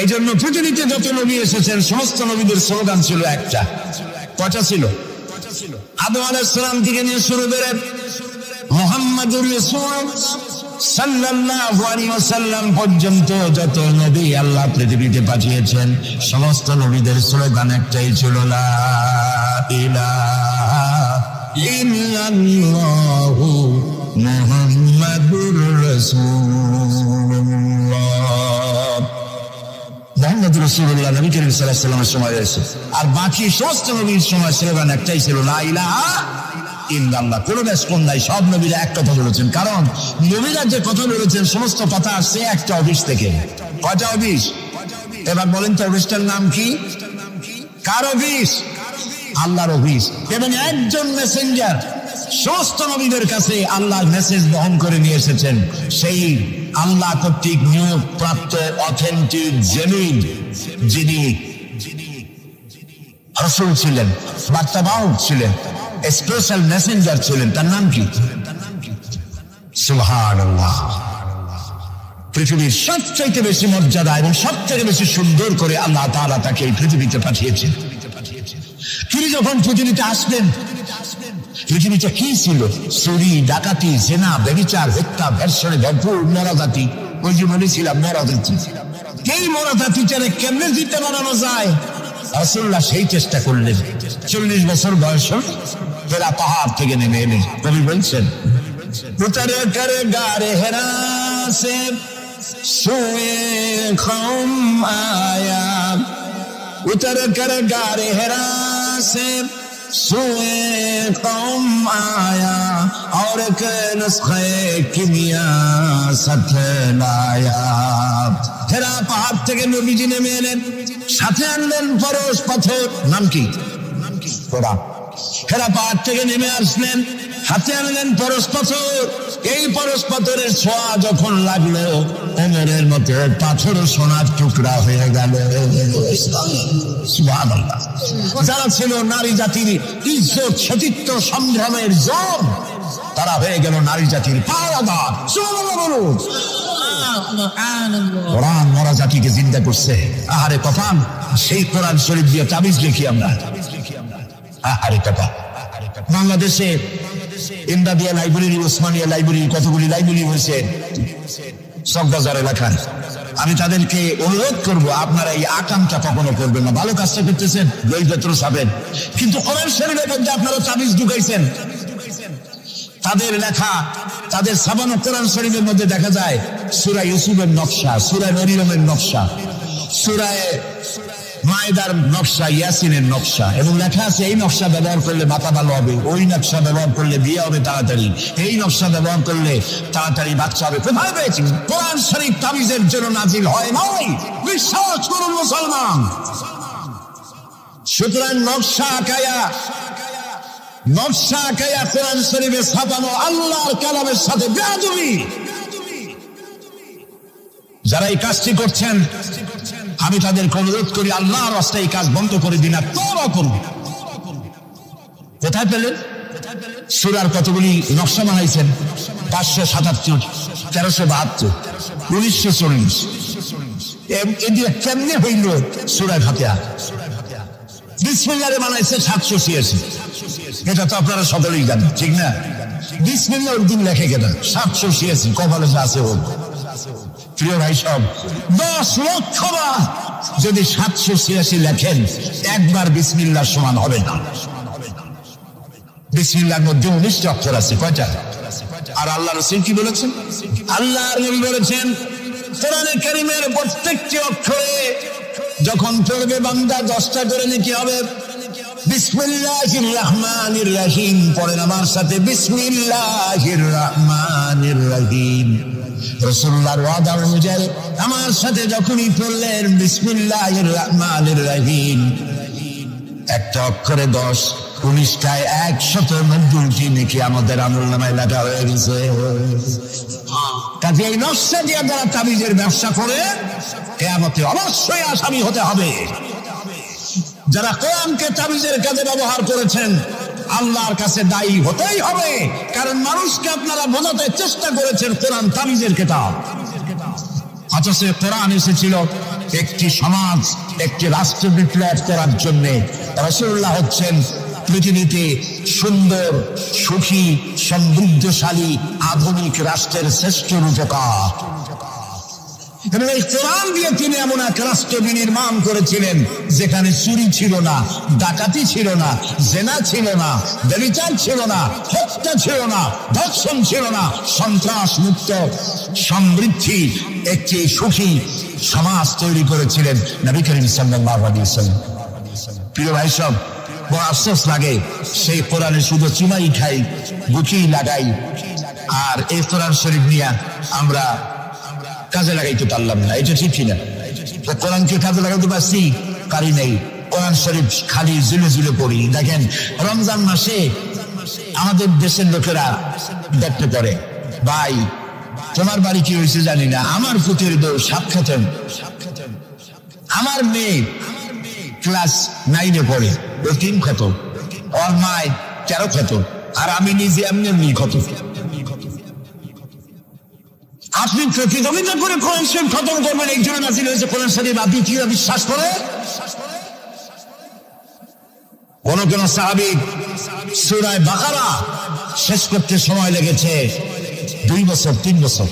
এই জন্য পৃথিবীতে যত নবী এসেছেন সমস্ত নবীদের স্লোগান ছিল একটা। কয়টা ছিল? আদম আলাইহিস সালাম থেকে নিয়ে শুরু করে মুহাম্মাদুর রাসূল সাল্লাল্লাহু আলাইহি ওয়াসাল্লাম পর্যন্ত যত নবী আল্লাহ পৃথিবীতে পাঠিয়েছেন সমস্ত নবীদের স্লোগান একটাই ছিল লা ইলাহা ইল্লাল্লাহু মুহাম্মাদুর রাসূলুল্লাহ। মুহাম্মদ রাসূলুল্লাহ নবী করিম সাল্লাল্লাহু আলাইহি ওয়াসাল্লামের সময় এসে আর বাকি সমস্ত নবীর সময় স্লোগান একটাই ছিল লা ইলাহা ইল্লাল্লাহ। কোন বেশকম নাই, সব নবীরা এক কথা বলেছেন। কারণ নবীরা যে কথা বলেছেন সমস্ত কথা আসছে একটা অফিস থেকে। কয়টা অফিস? এবার বলেন তো অফিসটার নাম কি? কার অফিস? আল্লাহর অফিস। এবং একজন মেসেঞ্জার সমস্ত নবীদের কাছে আল্লাহর মেসেজ বহন করে নিয়ে এসেছেন। সেই আল্লাহ কর্তৃক নিয়োগ প্রাপ্ত অথেন্টিক জেনুইন যিনি রাসূল ছিলেন, বার্তাবাহক ছিলেন, স্পেশাল মেসেঞ্জার ছিলেন, তার নাম কি? সুবহানাল্লাহ। পৃথিবীর সবচাইতে বেশি মর্যাদা এবং সবচেয়ে বেশি সুন্দর করে আল্লাহ তাআলা তাকে এই পৃথিবীতে পাঠিয়েছেন। তিনি যখন পৃথিবীতে আসলেন পৃথিবীতে কি ছিল? চুরি, ডাকাতি, জেনা, ব্যভিচার, হত্যা, ধর্ষণে ভরপুর নরজাতি। ওই যে বলেছিলাম নরজাতি, এই নরজাতিটারে কেমনে জিতে বানানো যায় রাসূলুল্লাহ সেই চেষ্টা করলেন। 40 বছর বয়স হল হেরা পাহাড় থেকে নেমে এলেন। কবি বলছেন উতরে করে গারে হেরা সে সোয়ে কওম আয়া, উতরে করে গারে হেরা সে সোয়ে কওম আয়া और एक नुस्खे किमिया साथ लाया। হেরা পাহাড় থেকে নবীজি নেমে এলেন, সাথে আনলেন পরশ পাথর। নাম কি? কোরআন। হেরা পাহাড় থেকে নেমে আসলেন, হাতে আনলেন পরশ পাথর। এই পরশ পাথরের ছোঁয়া যখন লাগলো ওমরের মতো পাথর সোনার টুকরা হয়ে গেল। সুবহানাল্লাহ। যারা ছিল নারী জাতির ইজ্জত, সতীত্ব, সংগ্রামের জোর, তারা হয়ে গেল নারী জাতির পাহারাদার। সুবহানাল্লাহ বলুন। কোরআন মরা জাতিকে জিন্দা করছে। আহারে কথা, সেই কোরআন শরীফ দিয়ে তাবিজ লিখি আমরা। আহারে কথা, বাংলাদেশে ইমদাদিয়া লাইব্রেরি, ওসমানিয়া লাইব্রেরি, কতগুলি লাইব্রেরি হয়েছে চকবাজার এলাকায়। আমি তাদেরকে অনুরোধ করব আপনারা এই আকামটা কখনো করবেন না। ভালো কাজটা করতেছেন, বইপত্র ছাপেন, কিন্তু কোরআন শরীফের মধ্যে আপনারা তাবিজ ঢুকাইছেন। তাদের লেখা, তাদের ছাপানো কোরআন শরীফের মধ্যে দেখা যায় সূরা ইউসুফের নকশা, সূরা মরিয়মের নকশা, সূরা মায়েদার নকশা, ইয়াসিনের নকশা, এবং লেখা আছে এই নকশা ব্যবহার করলে মাথা ভালো হবে, ওই নকশা ব্যবহার করলে বিয়ে হবে তাড়াতাড়ি, এই নকশা ব্যবহার করলে তাড়াতাড়ি বাচ্চা হবে। কোথায় পেয়েছি? কোরআন শরীফ তাবিজের জন্য নাজিল হয় নাই, বিশ্বাস করুন মুসলমান। সুতরাং নকশা আঁকায়া কোরআন শরীফে ছাপানো আল্লাহর কালামের সাথে বেয়াদবি। যারা এই কাজটি করছেন আমি তাদেরকে অনুরোধ করি আল্লাহর রাস্তায় এই কাজ বন্ধ করে দিন, আর তওবা করুন। কোথায় পেলেন? সূরার কতগুলি নকশা বানাইছেন? 577, 1372, 1940। এদিকে কেমনে হইল সূরা ফাতিহা? বিসমিল্লাহরে বানাইছে 786। এটা তো আপনারা সকলেই জানেন, ঠিক না? বিসমিল্লাহ উর্দু লেখে কেন? 786 কপালে আছে হোক। প্রিয় ভাই সব, 10 লক্ষ বার যদি 786 লেখেন, একবার বিসমিল্লাহর সমান হবে না। বিসমিল্লাহর মধ্যে 19টা অক্ষর আছে। কয়টা? আর আল্লাহ রাসূল কি বলেছেন? আল্লাহর নবী বলেছেন কোরআনে কারীমের প্রত্যেকটি অক্ষরে যখন পড়বে বান্দা 10টা করে নেকি হবে। বিসমিল্লাহির রহমানির রহিম পড়েন আমার সাথে, বিসমিল্লাহির রহমানির রহিম। রাসূলুল্লাহর ওয়াদা অনুযায়ী আমার সাথে যখনই পড়লেন বিসমিল্লাহির রহমানির রহিম, একটা অক্ষরে 10, 19টায় 190টি নেকি আমাদের আমলনামায় লেখা হয়ে গেছে। কাজে এই নকশা দিয়ে যারা তাবিজের ব্যবসা করে কিয়ামতে অবশ্যই আসামি হতে হবে। যারা কোরআনকে তাবিজের কাজে ব্যবহার করেছেন আল্লাহর কাছে দায়ী হতেই হবে, কারণ মানুষকে আপনারা বোঝাতে চেষ্টা করেছেন কোরআন তাবিজের কিতাব। অথচ কোরআন এসেছিল একটি সমাজ, একটি রাষ্ট্র বিপ্লব করার জন্য। রাসূলুল্লাহ হচ্ছেন পৃথিবীতে সুন্দর, সুখী, সমৃদ্ধশালী আধুনিক রাষ্ট্রের শ্রেষ্ঠ রূপকার। এবং এই কোরআন দিয়ে তিনি এমন এক রাষ্ট্র বিনির্মাণ করেছিলেন যেখানে চুরি ছিল না, ডাকাতি ছিল না, জেনা ছিল না, ব্যভিচার ছিল না, হত্যা ছিল না, ধর্ষণ ছিল না, সন্ত্রাস মুক্ত সমৃদ্ধি একটি সুখী সমাজ তৈরি করেছিলেন নবী করিম সাল্লাল্লাহু আলাইহি ওয়াসাল্লাম। প্রিয় ভাই সব, বড় আফসোস লাগে সেই কোরআনে শুধু চুমাই খাই, গুচি লাগাই, আর এই কোরআন শরীফ নিয়ে আমরা কাজে লাগাইতে পারলাম না। এটা ঠিক কিনা? কোরআনকে কাজে লাগাতে পারছি? পারি নাই। কোরআন শরীফ খালি জুলে জুলে পড়ি। দেখেন, রমজান মাসে আমাদের দেশের লোকেরা দেখতে পারে, ভাই তোমার বাড়ি কি হয়েছে জানি না, আমার পুতের বউ 7 খতম, আমার মেয়ে ক্লাস 9 পড়ে, ও 3 খতম, ওর মায় 13 খতম, আর আমি নিজে এমনি খতম। আপনি প্রতিযোগিতা করে কোরআন শরীফ খতম করবেন, এই জন্য নাযিল হয়েছে কোরআন শরীফ। আপনি কি বিশ্বাস করে? কোন সাহাবী সূরা বাকারা শেষ করতে সময় লেগেছে 2 বছর 3 বছর।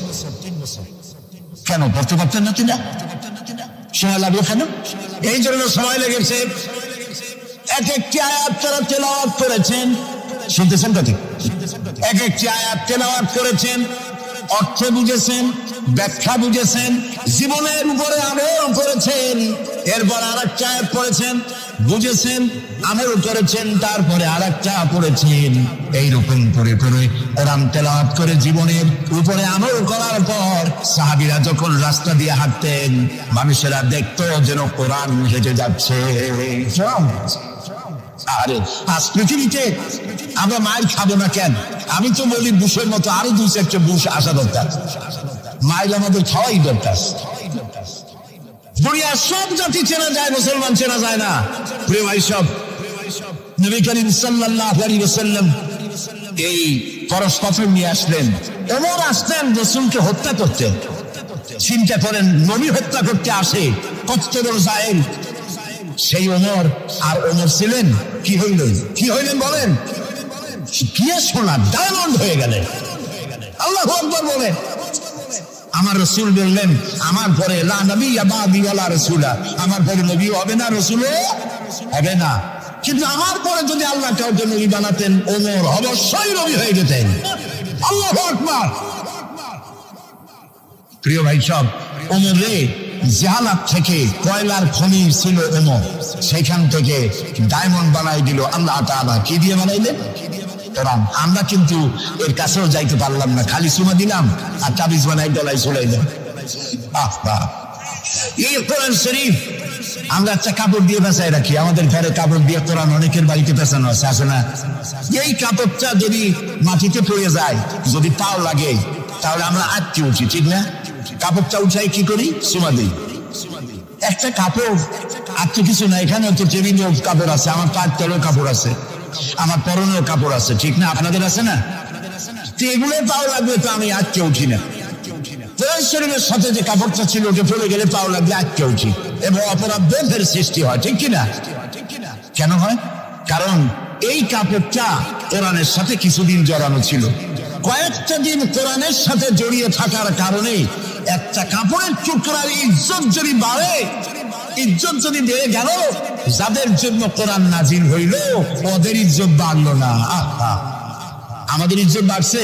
কেন পড়তে পারতেন না? তিনি সময় লাগলো কেন? এই জন্য সময় লেগেছে। এক একটি আয়াত তারা তেলাওয়াত করেছেন, শুনতেছেন কথা? এক একটি আয়াত তেলাওয়াত করেছেন, অর্থ বুঝেছেন, ব্যাখ্যা বুঝেছেন, জীবনের উপরে আমল করেছেন, এরপর আরেকটা আয়াত পড়েছেন, বুঝেছেন, আমল করেছেন, তারপরে আরেকটা পড়েছেন। এইরকম করে করে কোরআন তেলাওয়াত করে জীবনের উপরে আমল করার পর সাহাবীরা যখন রাস্তা দিয়ে হাঁটতেন, মানুষেরা দেখতো যেন কোরআন হেঁটে যাচ্ছে। আরে আজ পৃথিবীতে আমরা মায়ের খাবো না কেন? আমি তো বলি বুশের মতো আরো 2-4টা বুশ আসা দরকার। মায়ের আমাদের খাওয়াই দরকার। দুনিয়ার সব জাতি চেনা যায়, মুসলমান চেনা যায় না। প্রিয় ভাই সব, নবী করিম সাল্লাল্লাহু আলাইহি ওয়াসাল্লাম এই পরস্পর নিয়ে আসলেন। ওমর আসতেন রাসূলকে হত্যা করতে। চিন্তা করেন, নবী হত্যা করতে আসে কত বড় জায়েল। সেই ওমর আর ওমর ছিলেন কি হইলেন বলেন? কি শোনা ডায়মন্ড হয়ে গেলেন। আল্লাহু আকবার বলেন। আমার রাসূল বললেন, আমার পরে লা নবিয়্যা বাদি ওয়ালা রাসূলা, আমার পরে নবীও হবে না, রাসূলও হবে না। কিন্তু আমার পরে যদি আল্লাহ কাউকে নবী বানাতেন, ওমর অবশ্যই নবী হয়ে যেতেন। আল্লাহু আকবার। প্রিয় ভাই সব, ওমর রে জাহালাত থেকে কয়লার খনি ছিল ওমর, সেখান থেকে ডায়মন্ড বানাই দিল আল্লাহ তাআলা। কি দিয়ে বানাইলেন? কোরআন। আমরা কিন্তু এর কাছেও যাইতে পারলাম না, খালি চুমা দিলাম আর তাবিজ বানাই গলায় চলাইলাম। এই কোরআন শরীফ আমরা একটা কাপড় দিয়ে পেঁচাই রাখি। আমাদের ঘরে কাপড় দিয়ে কোরআন অনেকের বাড়িতে পেঁচানো আছে, আছে না? এই কাপড়টা যদি মাটিতে পড়ে যায়, যদি পাও লাগে, তাহলে আমরা আটকে উঠি, ঠিক না? কাপড়টা উঠাই কি করি? চুমা দিই। একটা কাপড় আর তো কিছু না, এখানে তো টেবিলেও কাপড় আছে, আমার পায়ের তলেও কাপড় আছে, আমার পরনেও কাপড় আছে, ঠিক না? আপনাদের আছে না? এগুলো পাও লাগবে তো আমি আটকে উঠি না। কোরআন শরীফের সাথে যে কাপড়টা ছিল ওটা পড়ে গেলে পাও লাগবে আটকে উঠি, এবং অপরাধ বোধের সৃষ্টি হয়, ঠিক কিনা? কেন হয়? কারণ এই কাপড়টা কোরআনের সাথে কিছুদিন জড়ানো ছিল। কয়েকটা দিন কোরআনের সাথে জড়িয়ে থাকার কারণে একটা কাপড়ের টুকরার ইজ্জত যদি বাড়ে, ইজ্জত যদি বেড়ে গেল, যাদের জন্য কোরআন নাজিল হইল ওদের ইজ্জত বাড়লো না। আমাদের ইজ্জত বাড়ছে।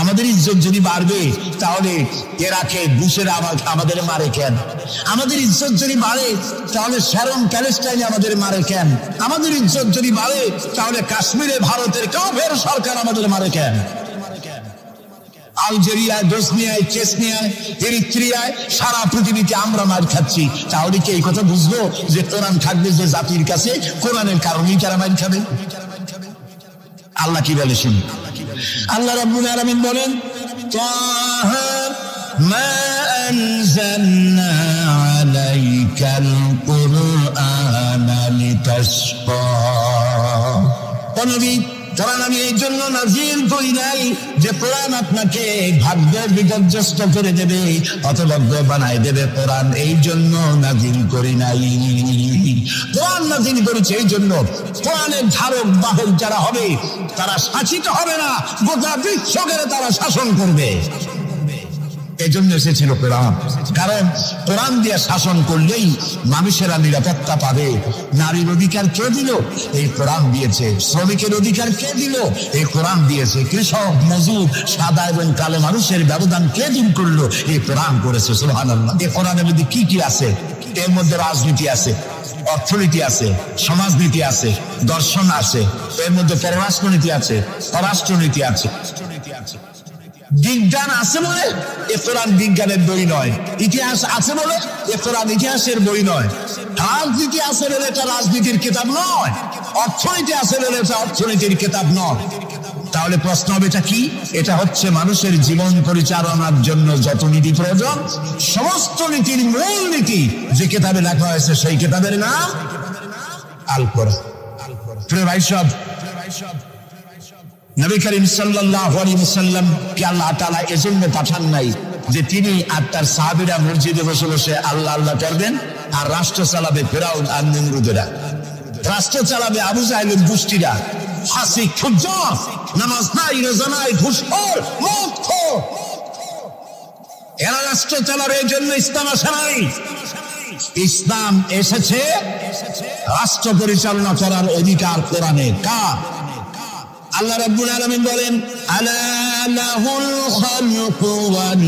আমাদের ইজ্জত যদি বাড়বে, তাহলে ইরাকে বুশেরা আমাদের মারে কেন? আমাদের ইজ্জত যদি বাড়ে, তাহলে শ্যারন প্যালেস্টাইনে আমাদের মারে কেন? আমাদের ইজ্জত যদি বাড়ে, তাহলে কাশ্মীরে ভারতের কাফের সরকার আমাদের মারে কেন? আলজেরিয়ায়, বসনিয়ায়, চেচনিয়ায়, এরিত্রিয়ায়, সারা পৃথিবীতে আমরা মার খাচ্ছি। তাহলে কি এই কথা বুঝবো যে কোরআন থাকবে যে জাতির কাছে, কোরআনের কারণেই তারা মার খাবে? আল্লাহ কি বলে শুনি। আল্লাহ রাব্বুল আলামিন বলেন, তাহা মা আনজালনা আলাইকাল কুরআনা লিতাশকা। ও নবী, কোরআন আমি এই জন্য নাজিল করি নাই যে কোরআন আপনাকে ভাগ্যের বিপর্যস্ত করে দেবে, হতভাগ্য বানাই দেবে। কোরআন এই জন্য নাজিল করি নাই। কোরআন নাজিল করেছে এই জন্য কোরআনের ধারক বাহক যারা হবে তারা শাসিত হবে না, গোটা বিশ্বকে তারা শাসন করবে। এই জন্য এসেছিল কোরআন। কারণ কোরআন দিয়ে শাসন করলেই মানুষেরা নিরাপত্তা পাবে। নারীর অধিকার কে দিল? এই কোরআন দিয়েছে। শ্রমিকের অধিকার কে দিল? এই কোরআন দিয়েছে। কৃষক, মজুর, সাদা এবং কালো মানুষের ব্যবধান কে দূর করলো? এই কোরআন করেছে। সুবহানাল্লাহ। এই কোরআনের মধ্যে কি কি আছে? এর মধ্যে রাজনীতি আছে, অর্থনীতি আছে, সমাজনীতি আছে, দর্শন আছে, এর মধ্যে পররাষ্ট্রনীতি আছে, পররাষ্ট্রনীতি আছে। বিজ্ঞান আছে বলে এ কোরআন বিজ্ঞানের বই নয়। ইতিহাস আছে বলে এ কোরআন ইতিহাসের বই নয়। রাজনীতি আছে বলে এটা রাজনীতির কিতাব নয়। অর্থনীতি আছে বলে এটা অর্থনীতির কিতাব নয়। তাহলে প্রশ্ন হবে এটা কি? এটা হচ্ছে মানুষের জীবন পরিচালনার জন্য যত নীতি প্রয়োজন, সমস্ত নীতির মূল নীতি যে কিতাবে লেখা হয়েছে সেই কিতাবের নাম আল কোরআন। প্রিয় ভাই সব, নবী করিম সাল্লাল্লাহু আলাইহি ওয়াসাল্লাম কে আল্লাহ তাআলা এজন্য পাঠান নাই যে তিনি আর তার সাহাবীরা মসজিদে বসে বসে আল্লাহ আল্লাহ করবেন আর রাষ্ট্র চালাবে ফেরাউন আর নমরুদেরা, রাষ্ট্র চালাবে আবু জাহেলের গোষ্ঠীরা, ফাসিক, ফুজ্জার, নামাজ নাই, রোজা নাই, ঘুষখোর, মদখোর। এরা রাষ্ট্র চালাবে। এই জন্য ইসলাম আসে নাই। ইসলাম এসেছে রাষ্ট্র পরিচালনা করার অধিকার কোরআনে কার? আল্লাহ রাব্বুল আলামিন বলেন, আলা লাহুল খালকু ওয়াল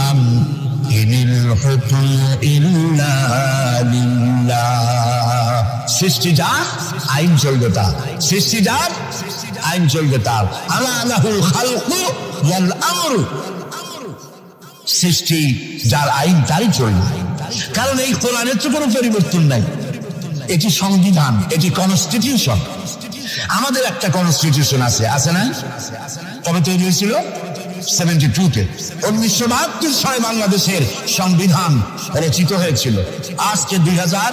আমর ইনিল হুকমু ইল্লা লিল্লাহ। সৃষ্টি যার, আইন চলবে তার। সৃষ্টি যার, আইন চলবে তার। আলা লাহুল খালকু ওয়াল আমর, সৃষ্টি যার, আইন তারই চলবে। কারণ এই কোরআনের তো কোনো পরিবর্তন নাই। এটি সংবিধান, এটি কনস্টিটিউশন। আমাদের একটা কনস্টিটিউশন আছে, আছে না? কবে তৈরি হয়েছিল? 72-তে। 1972 সালে বাংলাদেশের সংবিধান রচিত হয়েছিল। আজকে 2004।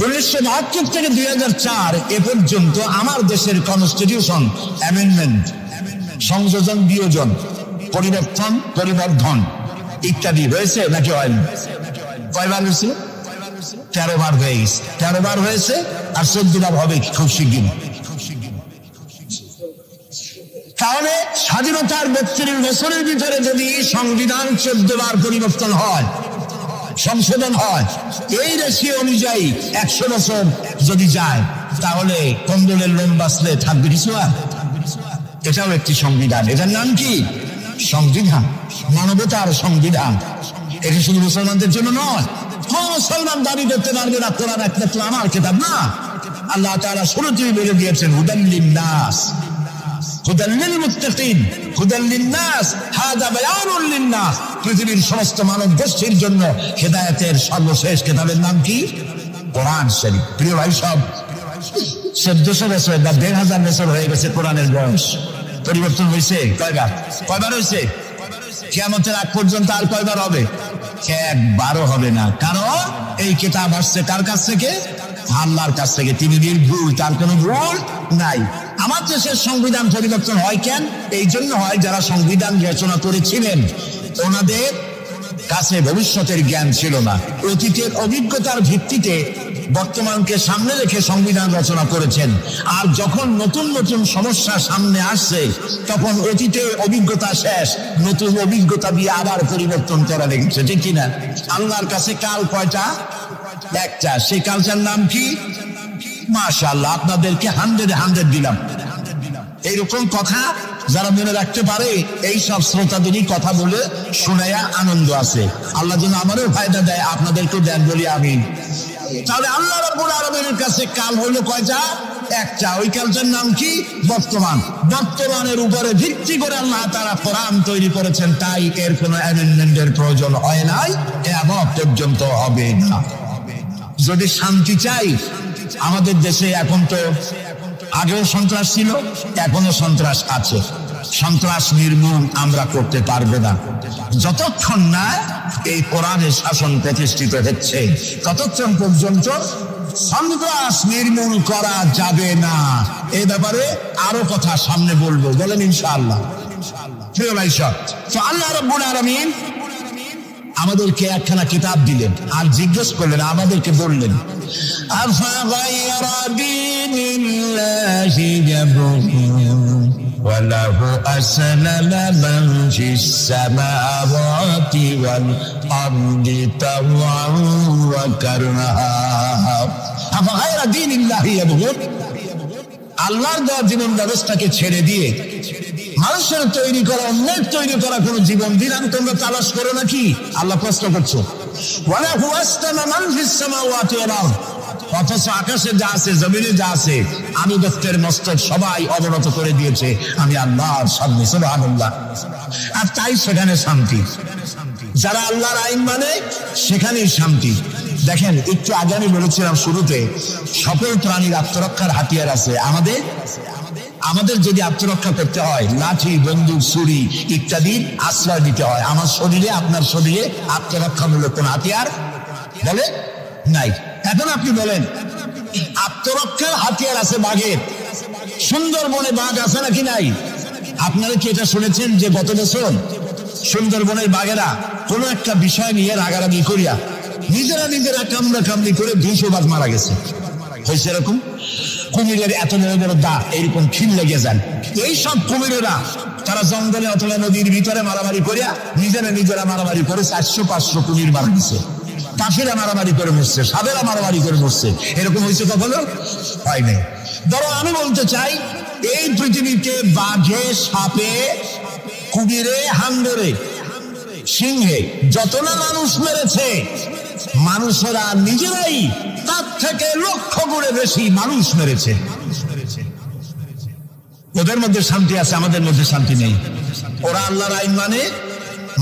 1972 থেকে 2004 এ পর্যন্ত আমার দেশের কনস্টিটিউশন অ্যামেন্ডমেন্ট, সংযোজন, বিয়োজন, পরিবর্তন, পরিবর্ধন ইত্যাদি হয়েছে নাকি হয়নি? কয়বার হয়েছে? 13 বার হয়ে গেছে। 13 বার হয়েছে আর 14 বার হবে খুব শিগগির। তাহলে স্বাধীনতার 32 বছরের ভিতরে যদি সংবিধান 14 বার পরিবর্তন হয়, সংশোধন হয়, এই রেশিও অনুযায়ী 100 বছর যদি যায়, তাহলে কম্বলের লোম বাঁচলে থাকবে কিছু আর? এটাও একটি সংবিধান। এটার নাম কি? সংবিধান, মানবতার সংবিধান। এটি শুধু মুসলমানদের জন্য নয়। মুসলমান দাবি করতে পারবে না কোরআন একমাত্র আমার কিতাব না। আল্লাহ তাআলা শুরুতেই বলে দিয়েছেন, হুদাল লিন্নাস, হুদাল লিল মুত্তাকিন, হুদাল লিন্নাস, হাদা বায়ানুল লিন্নাস। পৃথিবীর সমস্ত মানব গোষ্ঠীর জন্য হেদায়েতের সর্বশেষ কিতাবের নাম কি? কোরআন শরীফ। প্রিয় ভাই সব, 1400 বছর বা 1500 বছর হয়ে গেছে কোরআনের বয়স। পরিবর্তন হয়েছে কয়বার? কয়বার হয়েছে? কিয়ামতের আগ পর্যন্ত আর কয়বার হবে? একবারও হবে না। কারণ এই কিতাব আসছে কার কাছ থেকে? আল্লাহর কাছ থেকে। তিনি নির্ভুল, তার কোনো ভুল নাই। আমার দেশের সংবিধান পরিবর্তন হয় কেন? এই জন্য হয় যারা সংবিধান রচনা করেছিলেন ওনাদের কাছে ভবিষ্যতের জ্ঞান ছিল না। অতীতের অভিজ্ঞতার ভিত্তিতে বর্তমানকে সামনে রেখে সংবিধান রচনা করেছেন। আর যখন নতুন নতুন সমস্যা সামনে আসছে, তখন অতীতের অভিজ্ঞতা শেষ, নতুন অভিজ্ঞতা দিয়ে আবার পরিবর্তন করা লেগেছে, ঠিক কিনা? আল্লাহর কাছে কাল কয়টা? একটা। সেই কালটার নাম কি? মাশাআল্লাহ, আপনাদেরকে 100 দিলাম। এইরকম কথা যারা মনে রাখতে পারে, এই সব শ্রোতাদেরই কথা বলে শোনায়া আনন্দ আছে। আল্লাহ যেন আমারও ফায়দা দেয়, আপনাদেরকেও দেন বলি আমি। তাহলে আল্লাহ রাব্বুল আলামিনের কাছে কাল হলো কয়টা? একটা। ওই কালটার নাম কি? বর্তমান। বর্তমানের উপরে ভিত্তি করে আল্লাহ তাআলা কোরআন তৈরি করেছেন, তাই এর কোনো অ্যামেন্ডমেন্টের প্রয়োজন হয় নাই, এবং পর্যন্ত হবে না। যদি শান্তি চাই, আমাদের দেশে এখন তো আগেও সন্ত্রাস ছিল, এখনো সন্ত্রাস আছে। সন্ত্রাস নির্মূল আমরা করতে পারবো না যতক্ষণ না এই কোরআনের শাসন প্রতিষ্ঠিত হচ্ছে, ততক্ষণ পর্যন্ত সন্ত্রাস নির্মূল করা যাবে না। এই ব্যাপারে আরো কথা সামনে বলবো, বলেন ইনশাআল্লাহ। প্রিয় ভাই সব, তো আল্লাহ রাব্বুল আলামিন আমাদেরকে একখানা কিতাব দিলেন আর জিজ্ঞেস করলেন, আমাদেরকে বললেন, আফাগায়রা দীনিল্লাহি ইয়াবগুন ওয়া লাহু আসলামা মান ফিস সামাওয়াতি ওয়াল আরদি তাওআন ওয়া কারহা। আফাগায়রা দীনিল্লাহি ইয়াবগুন, আল্লাহর দেওয়া জীবন ব্যবস্থাকে ছেড়ে দিয়ে মানুষের তৈরি করা, অন্যের তৈরি করা কোন জীবন বিধান তোমরা তালাশ করো নাকি? আল্লাহ প্রশ্ন করছো। অথচ আকাশে যা আছে, জমিনে যা আছে, আনুগত্যের মস্তক সবাই অবনত করে দিয়েছে আমি আল্লাহর সামনে, সুবহানাল্লাহ। আর তাই সেখানে শান্তি, যারা আল্লাহর আইন মানে সেখানেই শান্তি। দেখেন, একটু আগে আমি বলেছিলাম শুরুতে, সকল প্রাণীর আত্মরক্ষার হাতিয়ার আছে। আমাদের যদি আত্মরক্ষা করতে হয়, লাঠি, বন্দুক, ছুরি ইত্যাদির আশ্রয় দিতে হয়। আমার শরীরে, আপনার শরীরে আত্মরক্ষামূলক কোন হাতিয়ার বলে নাই। এখন আপনি বলেন, আত্মরক্ষার হাতিয়ার আছে বাঘের। সুন্দরবনে বাঘ আছে নাকি নাই? আপনারা কি এটা শুনেছেন যে গত বছর সুন্দরবনের বাঘেরা কোন একটা বিষয় নিয়ে রাগারাগি করিয়া নিজেরা কামড়াকামড়ি করে 200 বাঘ মারা গেছে? হয়েছে এরকম? কুমিরের এত বড় বড় দাঁত, এইরকম খিল লেগে যান। এইসব কুমিরেরা তারা জঙ্গলে অথবা নদীর ভিতরে মারামারি করিয়া নিজেরা মারামারি করে 400-500 কুমির মারা গেছে। পাখিরা মারামারি করে মরছে, সাপেরা মারামারি করে মরছে। এরকম হয়েছে কখনো? হয় নাই। ধরো আমি বলতে চাই, এই পৃথিবীতে বাঘে, সাপে, কুমিরে, হাঙ্গরে, সিংহে যত না মানুষ মেরেছে, মানুষেরা নিজেরাই তার থেকে 1,00,000 গুণে বেশি মানুষ মেরেছে। ওদের মধ্যে শান্তি আছে, আমাদের মধ্যে শান্তি নেই। ওরা আল্লাহর আইন মানে,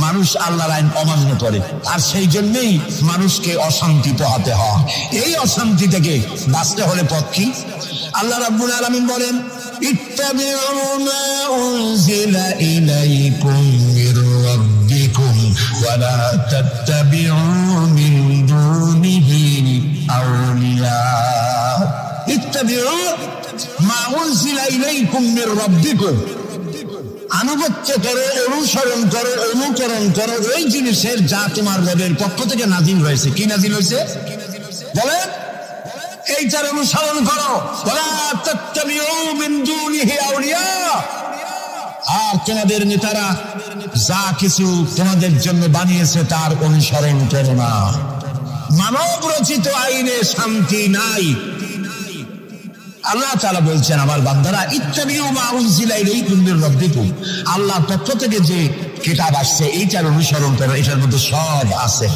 মানুষ আল্লাহর আইন অমান্য করে, আর সেই জন্যই মানুষকে অশান্তি পোহাতে হয়। এই অশান্তি থেকে বাঁচতে হলে পথ কি? আল্লাহ রাব্বুল আলামিন বলেন, ইত্তাবিউ মা উনজিলা ইলাইকুম মির রাব্বিকুম ওয়া লা তাত্তাবিউ মিন দুনিহি আউলিয়া। ইত্তাবিউ মা উনজিলা ইলাইকুম মির রাব্বিকুম, আনুগত্য করো, অনুকরণ করো ওই জিনিসের যা তোমার রবের পক্ষ থেকে নাজিল হয়েছে। কি নাজিল হয়েছে বলেন? এইটার অনুসরণ করো। ওয়ালা তাত্তাবিউ মিন দুনিহি আউলিয়া। আর তোমাদের নেতারা যা কিছু তোমাদের জন্য বানিয়েছে তার অনুসরণ করো না। মানব রচিত আইনে শান্তি নাই। আল্লাহ তাআলা বলছেন, আমার বান্দারা, ইত্তাবিউ মা উনজিলা ইলাইকুম মির রাব্বিকুম, আল্লাহর পক্ষ থেকে যে কিতাব আসছে এইটার অনুসরণ করো, এটার মধ্যে সব আছে।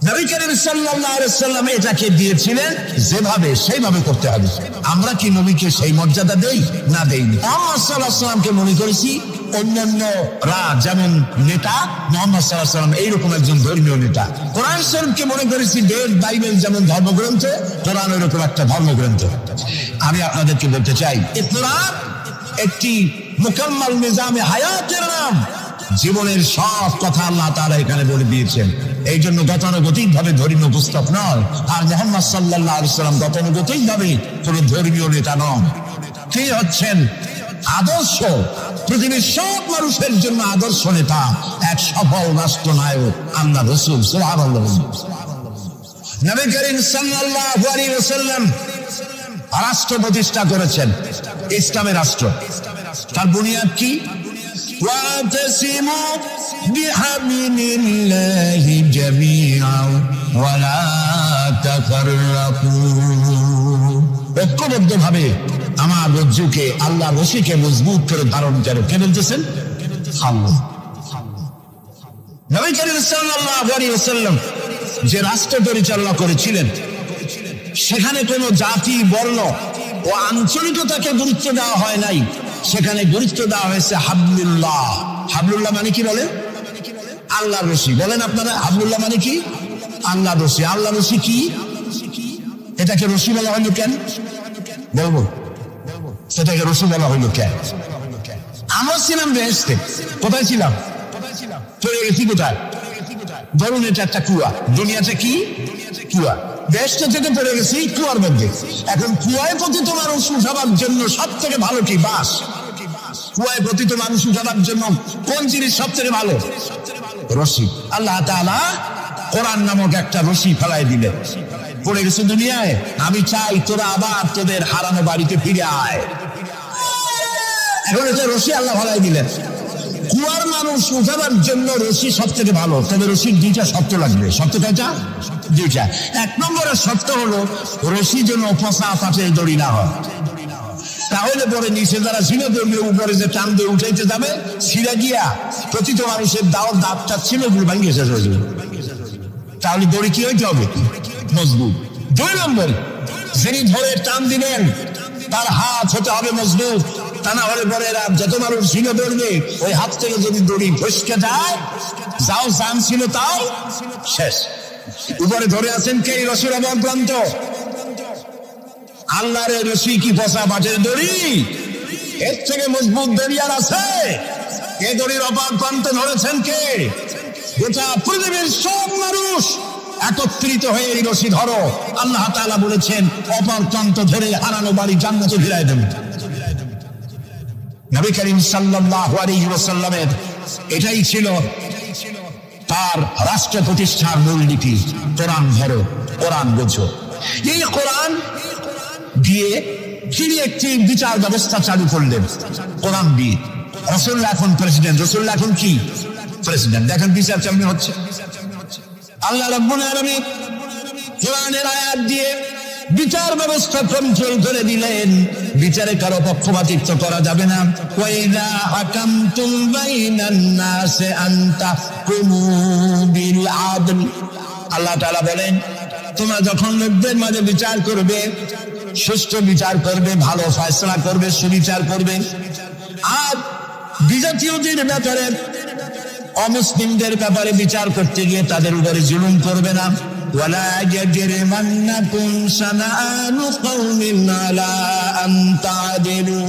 নবী করিম সাল্লাল্লাহু আলাইহি ওয়াসাল্লাম এটাকে দিয়েছিলেন যেভাবে, সেইভাবে করতে হবে। আমরা কি নবীকে সেই মর্যাদা দেই? না, দেইনি। মুহাম্মদ সাল্লাল্লাহু আলাইহি ওয়াসাল্লামকে মনে করেছি অন্যান্যরা যেমন নেতা, মুহাম্মদ সাল্লাল্লাহু আলাইহি ওয়াসাল্লাম এইরকম একজন ধর্মীয় নেতা। কোরআন শরীফকে মনে করেছি বেদ, বাইবেল যেমন ধর্মগ্রন্থ, কোরআন এরকম একটা ধর্মগ্রন্থ। আমি আপনাদেরকে বলতে চাই, কোরআন একটি মুকাম্মাল নিজামে হায়াতের নাম। জীবনের সব কথা আল্লাহ তাআলা এখানে বলে দিয়েছেন। এই জন্য গতানুগতিক ভাবে ধর্মীয় পুস্তক নয়। আর মুহাম্মদ সাল্লাল্লাহু আলাইহি ওয়াসাল্লাম গতানুগতিক ভাবে কোন ধর্মীয় নেতা নন। তিনি হচ্ছেন আদর্শ, পৃথিবীর সব মানুষের জন্য আদর্শ নেতা, এক সফল রাষ্ট্রনায়ক আল্লাহ রাসূল সুবহানাল্লাহ। নবী করিম সাল্লাল্লাহু আলাইহি ওয়াসাল্লাম রাষ্ট্র প্রতিষ্ঠা করেছেন, ইসলামের রাষ্ট্র। তার বুনিয়াদ কি? ওয়াতাসিমু বিহাবিলিল্লাহি জামিআন ওয়া লা তাফাররাকু। ঐক্যবদ্ধভাবে আমার রজ্জুকে, আল্লাহ রশিকে মজবুত করে ধারণ করো। কে বলতেছেন? আল্লাহ। নবী করিম সাল্লাল্লাহু আলাইহি ওয়াসাল্লাম যে রাষ্ট্র পরিচালনা করেছিলেন, সেখানে কোনো জাতি, বর্ণ ও আঞ্চলিকতাকে গুরুত্ব দেওয়া হয় নাই। সেখানে গুরুত্ব দেওয়া হয়েছে হাবলুল্লাহ। হাবলুল্লাহ মানে কি বলেন? আল্লাহর রশি। বলেন আপনারা, হাবলুল্লাহ মানে কি? আল্লাহর রশি। আল্লাহ রশি কি? এটাকে রশি বলা হইল কেন? বলবো সেটাকে রশি বলা হইল কেন? আমরা ছিলাম বেহেশতে। কোথায় ছিলাম? চলে গেছি কোথায়? ধরুন এটা একটা কুয়া। দুনিয়াটা কি? কুয়া। বেহেশত থেকে পড়ে গেছি কুয়ার মধ্যে। এখন কুয়ায় পতিত মানুষ উঠাবার জন্য সব থেকে ভালো কি? বাঁশ। কুয়ায় পতিত মানুষ উঠাবার জন্য কোন জিনিস সব থেকে ভালো? রশি। আল্লাহ তাআলা কোরআন নামক একটা রশি ফেলাই দিলে পড়ে গেছে দুনিয়ায়। আমি চাই তোরা আবার তোদের হারানো বাড়িতে ফিরে আয়। এখন এটা রশি আল্লাহ ফেলাই দিলেন। কুয়ার মানুষ উঠাবার জন্য রশি সব থেকে ভালো, তবে রশির দুইটা শর্ত লাগবে। শর্ত কয়টা? দুইটা। এক নম্বরের শর্ত হলো রশি যেন পচা পাটের দড়ি না হয়, তাহলে পরে নিচে যারা ছিঁড়ে ধরবে উপরে যে টান দিয়ে উঠাইতে যাবে, ছিঁড়ে গিয়া প্রতিটা মানুষের দাঁতটা ছিল ওগুলো ভাঙিয়ে শেষ হয়ে যাবে। তাহলে দড়ি কি হইতে হবে? মজবুত। দুই নম্বর, যিনি ধরে টান দিবেন তার হাত হতে হবে মজবুত, তা না হলে পরে যত মানুষ ছিঁড়ে ধরবে ওই হাত থেকে যদি দড়ি ফসকে যায়, যাও জান ছিল তাও শেষ। উপরে ধরে আছেন কে? রশির অপর প্রান্ত আল্লাহর রশি কি পচা পাটের দড়ি? এর থেকে মজবুত দড়ি আর আছে? এ দড়ির অপর প্রান্ত ধরেছেন কে? গোটা পৃথিবীর সব মানুষ একত্রিত হয়ে এই রশি ধরো। আল্লাহ তাআলা বলেছেন অপর প্রান্ত ধরে হারানো বাড়ি জান্নাতে ফিরায় দেবেন। নবী করিম সাল্লাল্লাহু আলাইহি ওয়াসাল্লামের এটাই ছিল তার রাষ্ট্র প্রতিষ্ঠার মূলনীতি। কোরআন ধরো, কোরআন বোঝো। এই কোরআন দিয়ে তিনি একটি বিচার ব্যবস্থা চালু করলেন। কোরআন দিয়ে রাসূলুল্লাহ এখন প্রেসিডেন্ট। রাসূলুল্লাহ এখন কি? প্রেসিডেন্ট। দেখেন বিচার কেমন হচ্ছে। আল্লাহ রাব্বুল আলামিন কোরআনের আয়াত দিয়ে বিচার ব্যবস্থা কন্ট্রোল করে দিলেন। বিচারে কারো পক্ষপাতিত্ব করা যাবে না। ওয়াইদা হাকামতুম বাইনান নাসি আন তাহকুমু বিল আদল। আল্লাহ তাআলা বলেন তোমরা যখন লোকদের মাঝে বিচার করবে, সুষ্ঠু বিচার করবে, ভালো ফয়সালা করবে, সুবিচার করবে। আর বিজাতীয়দের ব্যাপারে, অমুসলিমদের ব্যাপারে বিচার করতে গিয়ে তাদের উপরে জুলুম করবে না। ওয়ালা ইয়াজরিমান্নাকুম শানাআনু কওমিন আলা আন তা'দিলু।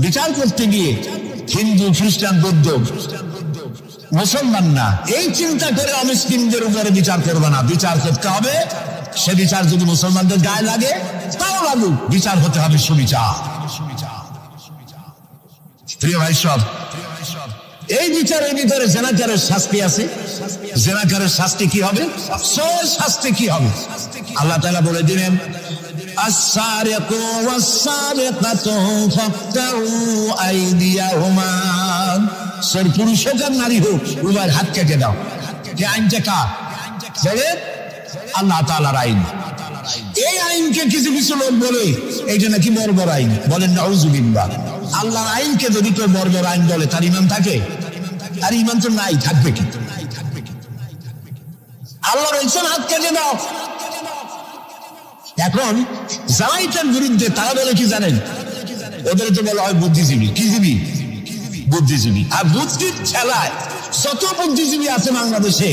বিচার করতে গিয়ে হিন্দু, খ্রিস্টান, বৌদ্ধ, মুসলমান না, এই চিন্তা করে অমুসলিমদের উপরে বিচার করবে না। বিচার করতে হবে, সে বিচার যদি মুসলমানদের গায়ে লাগে তাও লাগুক, বিচার হতে হবে সুবিচার। প্রিয় ভাই সব, এই বিচারের ভিতরে জেনাকারের শাস্তি আছে। জেনাকারের শাস্তি কি হবে? সব শাস্তি কি হবে? আল্লাহ তাআলা বলে দিলেন আস-সারিকু ওয়াস-সারিকাতু ফাকতাউ আইদিয়াহুমা। সর পুরুষ হোক আর নারী হোক, উভয়ের হাত কেটে দাও। এই আইনটা কার? বলে আল্লাহ তাআলার আইন। এই আইনকে কিছু কিছু লোক বলে এইটা নাকি বর্বর আইন, বলেন নাউযুবিল্লাহ। আল্লাহর আইনকে যদি কেউ বর্বর আইন বলে তার ঈমান থাকে? আর ঈমান তো নাই, থাকবে কি? আল্লাহ বলছেন হাত কেটে দাও। এখন যারা এটার বিরুদ্ধে তারা বলে কি জানেন? ওদের তো বলা হয় বুদ্ধিজীবী। কি জীবী? বুদ্ধিজীবী। আর বুদ্ধির ছেলায় যত বুদ্ধিজীবী আছে বাংলাদেশে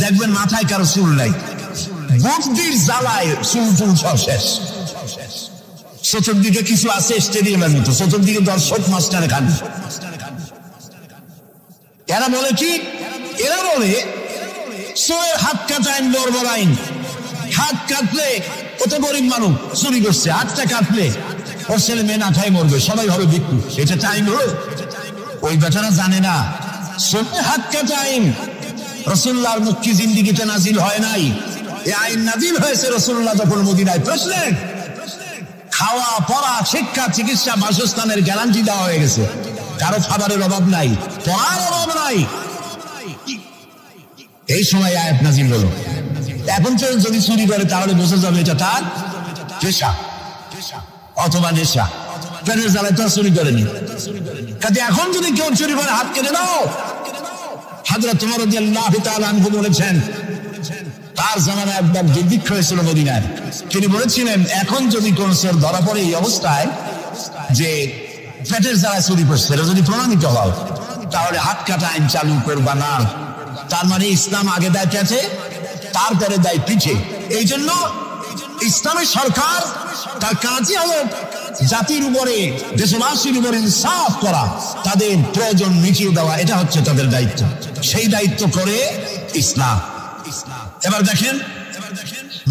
দেখবেন মাথায় কারো চুল নাই। বুদ্ধির জ্বালায় চুল চুল সব শেষ। চতুর্দিকে কিছু আছে স্টেডিয়ামের মতো, চতুর্দিকে দর্শক মাস্টারে খান। এরা বলে কি? এরা বলে চোরের হাত কাটা আইন বর্বর আইন। হাত কাটলে কত গরিব মানুষ চুরি করছে, হাতটা কাটলে ওর ছেলে মেয়ে না খাই মরবে, সবাই হবে ভিক্ষু। এটা টাইম হলো? ওই বেচারা জানে না চোরের হাত কাটা আইন রাসূলুল্লাহর মুক্তি জিন্দেগিতে নাজিল হয় নাই। এই আইন নাজিল হয়েছে রাসূলুল্লাহ যখন মদিনায় প্রেসিডেন্ট। খাওয়া, পড়া, শিক্ষা, চিকিৎসা, বাসস্থানের গ্যারান্টি দেওয়া হয়ে গেছে। কারো খাবারের অভাব নাই, পড়ার অভাব নাই। এই সময় আয়াত নাজিল হলো। এখন কেউ যদি চুরি করে তাহলে বোঝা যাবে এটা তার পেশা অথবা নেশা। পেটের জ্বালায় তো চুরি করেনি। কাজে এখন যদি কেউ চুরি করে হাত কেটে দাও। হযরত ওমর রাদিয়াল্লাহু তাআলা আনহু বলেছেন তার জামানায় একবার দুর্ভিক্ষ হয়েছিল মদিনায়। তিনি বলেছিলেন এখন যদি কোন চোর ধরা পড়ে এই অবস্থায় যে পেটের জ্বালায় চুরি করছে, এটা যদি প্রমাণিত হয় তাহলে হাত কাটা আইন চালু করবা না। তার মানে ইসলাম আগে দেয় পেটে, তারপরে দেয় পিঠে। এই জন্য ইসলামের সরকার তার কাজই হলো জাতির উপরে, দেশবাসীর উপরে ইনসাফ করা, তাদের প্রয়োজন মিটিয়ে দেওয়া। এটা হচ্ছে তাদের দায়িত্ব। সেই দায়িত্ব করে ইসলাম। এবার দেখেন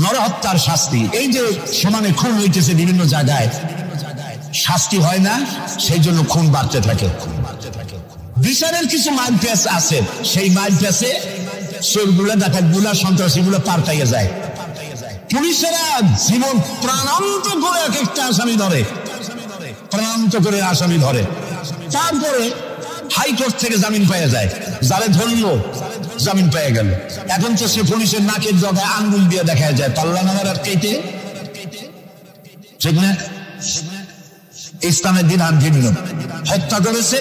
নরহত্যার শাস্তি। এই যে সমানে খুন হইতেছে বিভিন্ন জায়গায়, শাস্তি হয় না, সেই জন্য খুন বাড়তে থাকে। বিচারের কিছু মাইল প্যাচ আছে, সেই মাইল প্যাচে চোরগুলা, ডাকাতগুলা, সন্ত্রাসীগুলো পাল্টাইয়া যায়। পুলিশেরা জীবন প্রাণান্ত করে এক একটা আসামি ধরে, প্রাণান্ত করে আসামি ধরে, তারপরে হাইকোর্ট থেকে জামিন পেয়ে যায়। যারে ধরলো জামিন পেয়ে গেল। এখন তো সে পুলিশের নাকের জগায় আঙ্গুল দিয়ে দেখা যায়, পাল্লা নামার আর কেটে, ঠিক না? ইসলামের বিধান ভিন্ন। হত্যা করেছে,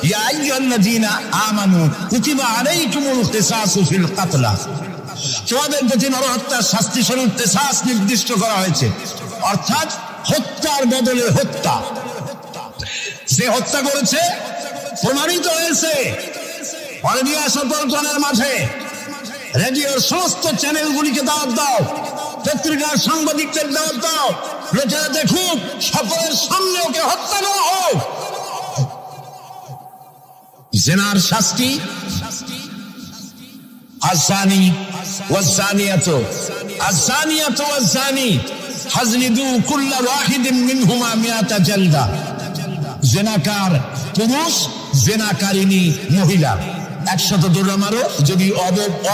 ইয়া আইয়ুহাল্লাযীনা আমানু কুতিবা আলাইকুমুল কিসাসু ফিল কাতলা, তোমাদের প্রতি নরহত্যার শাস্তি স্বরূপ কিসাস নির্দিষ্ট করা হয়েছে, অর্থাৎ হত্যার বদলে হত্যা। যে হত্যা করেছে প্রমাণিত হয়েছে, অলিভিয়া সতর্কতার মাঝে রেডিওর সমস্ত চ্যানেলগুলিকে দাওয়াত দাও, পত্রিকার সাংবাদিকদের দাওয়াত দাও, লোকেরা দেখুক, সকলের সামনে ওকে হত্যা করা হোক। জিনার শাস্তি আযানি ওয়াযানিয়াতু, আযানিয়াতু ওয়াযানি ফাজলিদু কুল্লা ওয়াহিদিন মিনহুমা মিআতা জালদা। জিনাকার পুরুষ, জিনাকারিনী মহিলা 100 দৌড়া মারো, যদি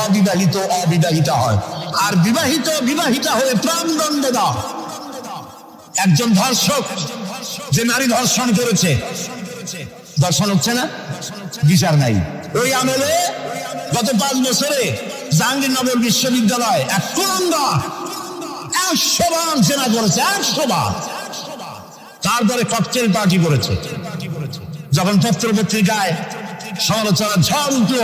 অবিবাহিতা হয়, আর বিবাহিতা হয়ে প্রাণদণ্ড দাও। একজন ধর্ষক যে নারী ধর্ষণ করেছে, ধর্ষণ হচ্ছে না, বিচার নাই। ওই আমলে গত 5 বছরে জাহাঙ্গীরনগর বিশ্ববিদ্যালয় এক কুলাঙ্গার 100 বার জেনা করেছে, 100 বার। তারপরে ককটেল পার্টি করেছে। যখন পত্র পত্রিকায় সমালোচনা ঝড় উঠল,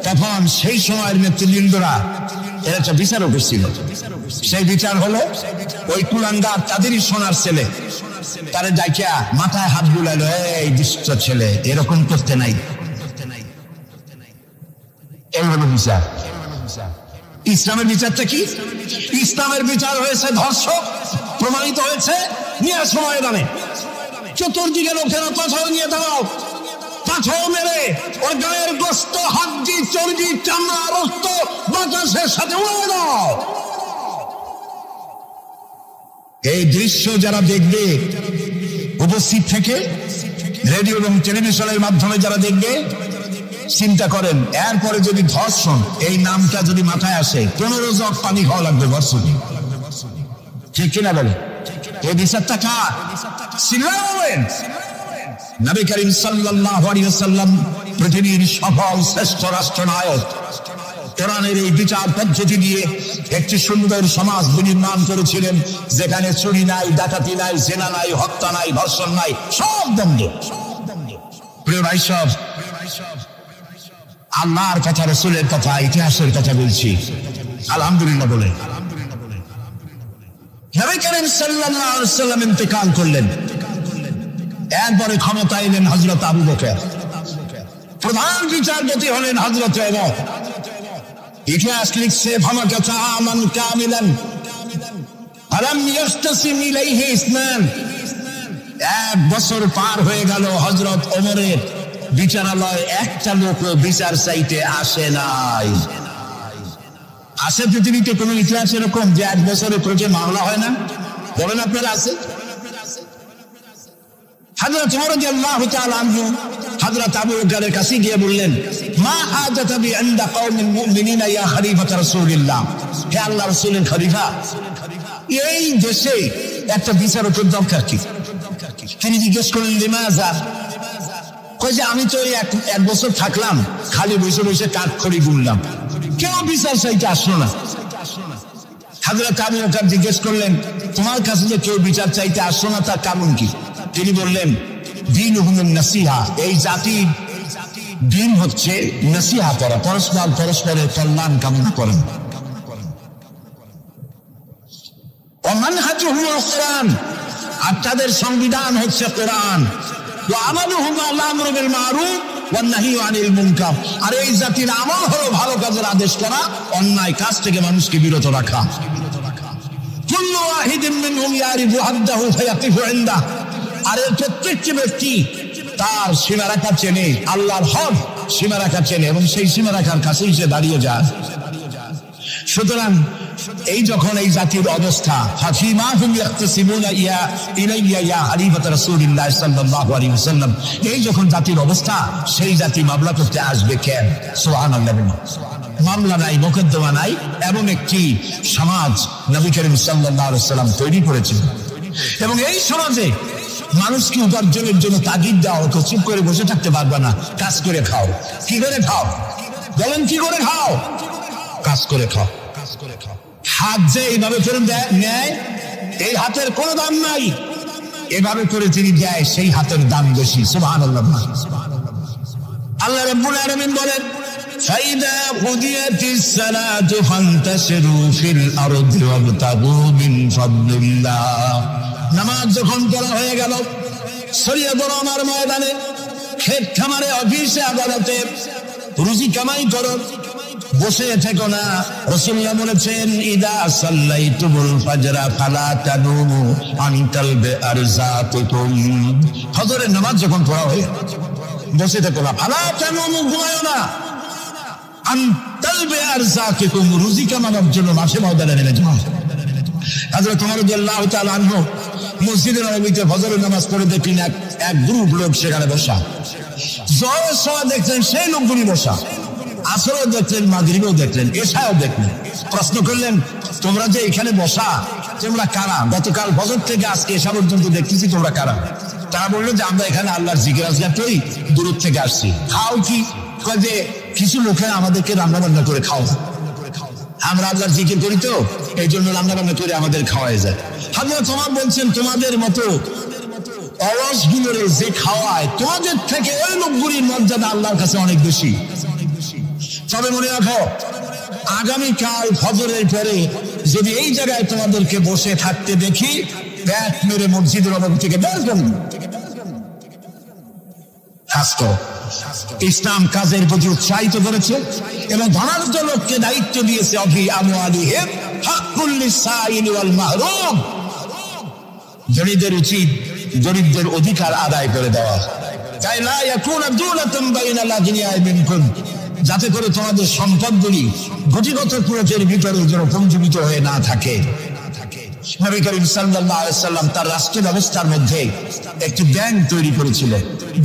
তখন সেই সময়ের নেতৃবৃন্দরা এর একটা বিচারও করছিল। সেই বিচার হলো ওই কুলাঙ্গার তাদেরই সোনার ছেলে, তারা ডাইকা মাথায় হাত বুলাইলো, এই দুষ্ট ছেলে, এরকম করতে নাই। এই হলো বিচার। ইসলামের বিচারটা কি? ইসলামের বিচার হয়েছে ধর্ষক প্রমাণিত হয়েছে, নিয়ে সময় দামে চতুর্দিকে লোকেরা পাথর নিয়ে দাও, পাথর মেরে ওর গায়ের গোস্ত, হাড্ডি, চর্বি, চামড়া, রক্ত বাতাসের সাথে উড়ে দাও। এই দৃশ্য যারা দেখবে উপস্থিত থেকে, রেডিও এবং টেলিভিশনের মাধ্যমে যারা দেখবে, চিন্তা করেন এরপরে যদি ধর্ষণ এই নামটা যদি মাথায় আসে, 15 জগ পানি খাওয়া লাগবে বর্ষণে, ঠিক কিনা বলে? এই বিচারটা কার? সিলামের। নবী করিম সাল্লাল্লাহু আলাইহি ওয়াসাল্লাম পৃথিবীর সফল শ্রেষ্ঠ রাষ্ট্রনায়ক, কোরআনের এই বিচার পদ্ধতি দিয়ে একটি সুন্দর সমাজ বিনির্মাণ করেছিলেন, যেখানে চুরি নাই, ডাকাতি নাই, জেনা নাই, হত্যা নাই, ধর্ষণ নাই, সব বন্ধ। প্রিয় ভাই সব, আল্লাহর কথা, রাসূলের কথা, ইতিহাসের কথা বলছি, আলহামদুলিল্লাহ বলে। নবী করিম সাল্লাল্লাহু আলাইহি ওয়াসাল্লাম ইন্তেকাল করলেন, এরপরে ক্ষমতায় এলেন হযরত আবু বকর, প্রধান বিচারপতি হলেন হযরত ওমর। ইতিহাস লিখছে, ফামাকাতা আমান কামিলান আলাম ইয়াসতাসিম ইলাইহি ইসনান, 1 বছর পার হয়ে গেল, হযরত ওমরের বিচারালয় একটা লোক বিচার চাইতে আসে নাই। আছে পৃথিবীতে কোন ইতিহাস এরকম যে 1 বছরে কোর্টে মামলা হয় না? বলেন আপনারা, আছে? হযরত ওমর রাদিয়াল্লাহু তাআলা আনহু হযরত আবু বকরের কাছে গিয়ে বললেন, মা হাজাতা বি ইনদা কওমিল মুমিনিনা ইয়া খলিফাত রাসূলিল্লাহ, হে আল্লাহর রাসূলের খলিফা, এই দেশে একটা বিচারকের দরকার কি? তিনি জিজ্ঞেস করলেন, লিমাযা? কই যে আমি তো 1 বছর থাকলাম, খালি বসে বসে কাঠখড়ি গুনলাম, কেউ বিচার চাইতে আসলো না। হযরত আবু বকর জিজ্ঞেস করলেন, তোমার কাছে যে কেউ বিচার চাইতে আসলো না, তার কারণ কি? তিনি বললেন, দীনুহুমুন নাসিহা, এই জাতির দিন হচ্ছে নাসিহা করা, পরস্পরের কল্যাণ কামনা করা। ওয়া মানহাজুহুল কোরআন, আর তাদের সংবিধান হচ্ছে কোরআন। ওয়া আমালুহুম আল আমরু বিল মারুফ ওয়ান নাহয়ু আনিল মুনকার, আর এই জাতির আমল হলো ভালো কাজের আদেশ করা, অন্যায় কাজ থেকে মানুষকে বিরত রাখা। কুল্লু ওয়াহিদিন মিনহুম ইয়ারিফু হাদ্দাহু ফায়াকিফু ইনদাহু, আর এর প্রত্যেকটি ব্যক্তি তার সীমারেখা চেনে, আল্লাহর হক সীমারেখা চেনে, এবং সেই সীমারেখার কাছেই সে দাঁড়িয়ে যায়। সুতরাং এই যখন এই জাতির অবস্থা, হাফিমা হুম ইয়াখতাসিমুনা ইলাইয়া ইয়া খলিফাত রাসূলুল্লাহ সাল্লাল্লাহু আলাইহি ওয়াসাল্লাম, এই যখন জাতির অবস্থা, সেই জাতি মামলা করতে আসবে কেন? সুবহানাল্লাহ। মামলা নাই, মোকদ্দমা নাই, এমন একটি সমাজ নবী করিম সাল্লাল্লাহু আলাইহি ওয়াসাল্লাম তৈরি করেছেন। এবং এই সমাজে মানুষকে উপার্জনের জন্য তাগিদ দেওয়া হতো, চুপ করে বসে থাকতে পারবে না, কাজ করে খাও। কি করে খাও বলেন? কি করে খাও? কাজ করে খাও। হাত যে এইভাবে করে নেয়, এই হাতের কোনো দাম নাই, এভাবে করে তিনি দেয়, সেই হাতের দাম বেশি। সুবহানাল্লাহ। আল্লাহ রাব্বুল আলামিন বলেন, ফাইদা কুদিয়াতিস সালাতু ফান্তাশিরু ফিল আরদি ওয়াবতাগু মিন ফাদলিল্লাহ। নামাজ যখন পড়া হয়ে গেল, ছড়িয়ে পড়ো আমার ময়দানে, ক্ষেত খামারে, অফিসে, আদালতে, রুজি কামাই করো, বসে থেকো না। রাসূলুল্লাহ বলেছেন, ইদা সাল্লাইতুমুল ফাজরা ফালা তানুমু আন তালবে আরযাকুকুম। ফজরের নামাজ যখন পড়া হয়ে বসে থেকো না, ফালা তানুমু, ঘুমায়ো না, আন তালবে আরযাকুকুম, রুজি কামানোর জন্য মাঠে ময়দানে নেমে যাও। হযরত ওমর রাদিয়াল্লাহু তাআলা আনহু মসজিদে নববীতে ফজরের নামাজ পড়ে দেখলেন এক গ্রুপ লোক সেখানে বসা। জোহরের সময় দেখলেন সেই লোকগুলি বসা, আসরও দেখলেন, মাগরিবেও দেখলেন, এশাও দেখলেন। প্রশ্ন করলেন, তোমরা যে এখানে বসা, তোমরা কারা? গতকাল ফজর থেকে আজকে এশা পর্যন্ত দেখতেছি, তোমরা কারা? তারা বললো যে আমরা এখানে আল্লাহর জিকির আজকার করি, দূর থেকে আসছি। খাও কি? যে কিছু লোকেরা আমাদেরকে রান্না বান্না করে খাও, আমরা আল্লাহর জিকির করি তো এই জন্য রান্না বান্না করে আমাদের খাওয়াই যায়। হাজরত ওমর বলছেন, তোমাদের মতো অলসগুলোরে যে খাওয়ায়, তোমাদের থেকে ওই লোকগুলির মর্যাদা আল্লাহর কাছে অনেক বেশি। তবে মনে রাখো, আগামীকাল ফজরের পরে যদি এই জায়গায় তোমাদেরকে বসে থাকতে দেখি, ব্যাট মেরে মসজিদের অভাব থেকে বের করুন। ইসলাম কাজের প্রতি উৎসাহিত করেছে এবং ধনাঢ্য লোককে দায়িত্ব দিয়েছে, অফি আমওয়ালিহিম হাক্কুল লিসাইলি ওয়াল মাহরুম, ধনীদের উচিত গরিবদের অধিকার আদায় করে দেওয়া। তাই লা ইয়াকুনা দুলাতুন বাইনাল আগনিয়া মিনকুম, যাতে করে তোমাদের সম্পদগুলি গুটিগত পুরুষের ভিতরে যেন পঞ্জীবিত হয়ে না থাকে। নবী করিম সাল্লাল্লাহু আলাইহি ওয়াসাল্লাম তার রাষ্ট্র ব্যবস্থার মধ্যে একটি ব্যাংক তৈরি করেছিল।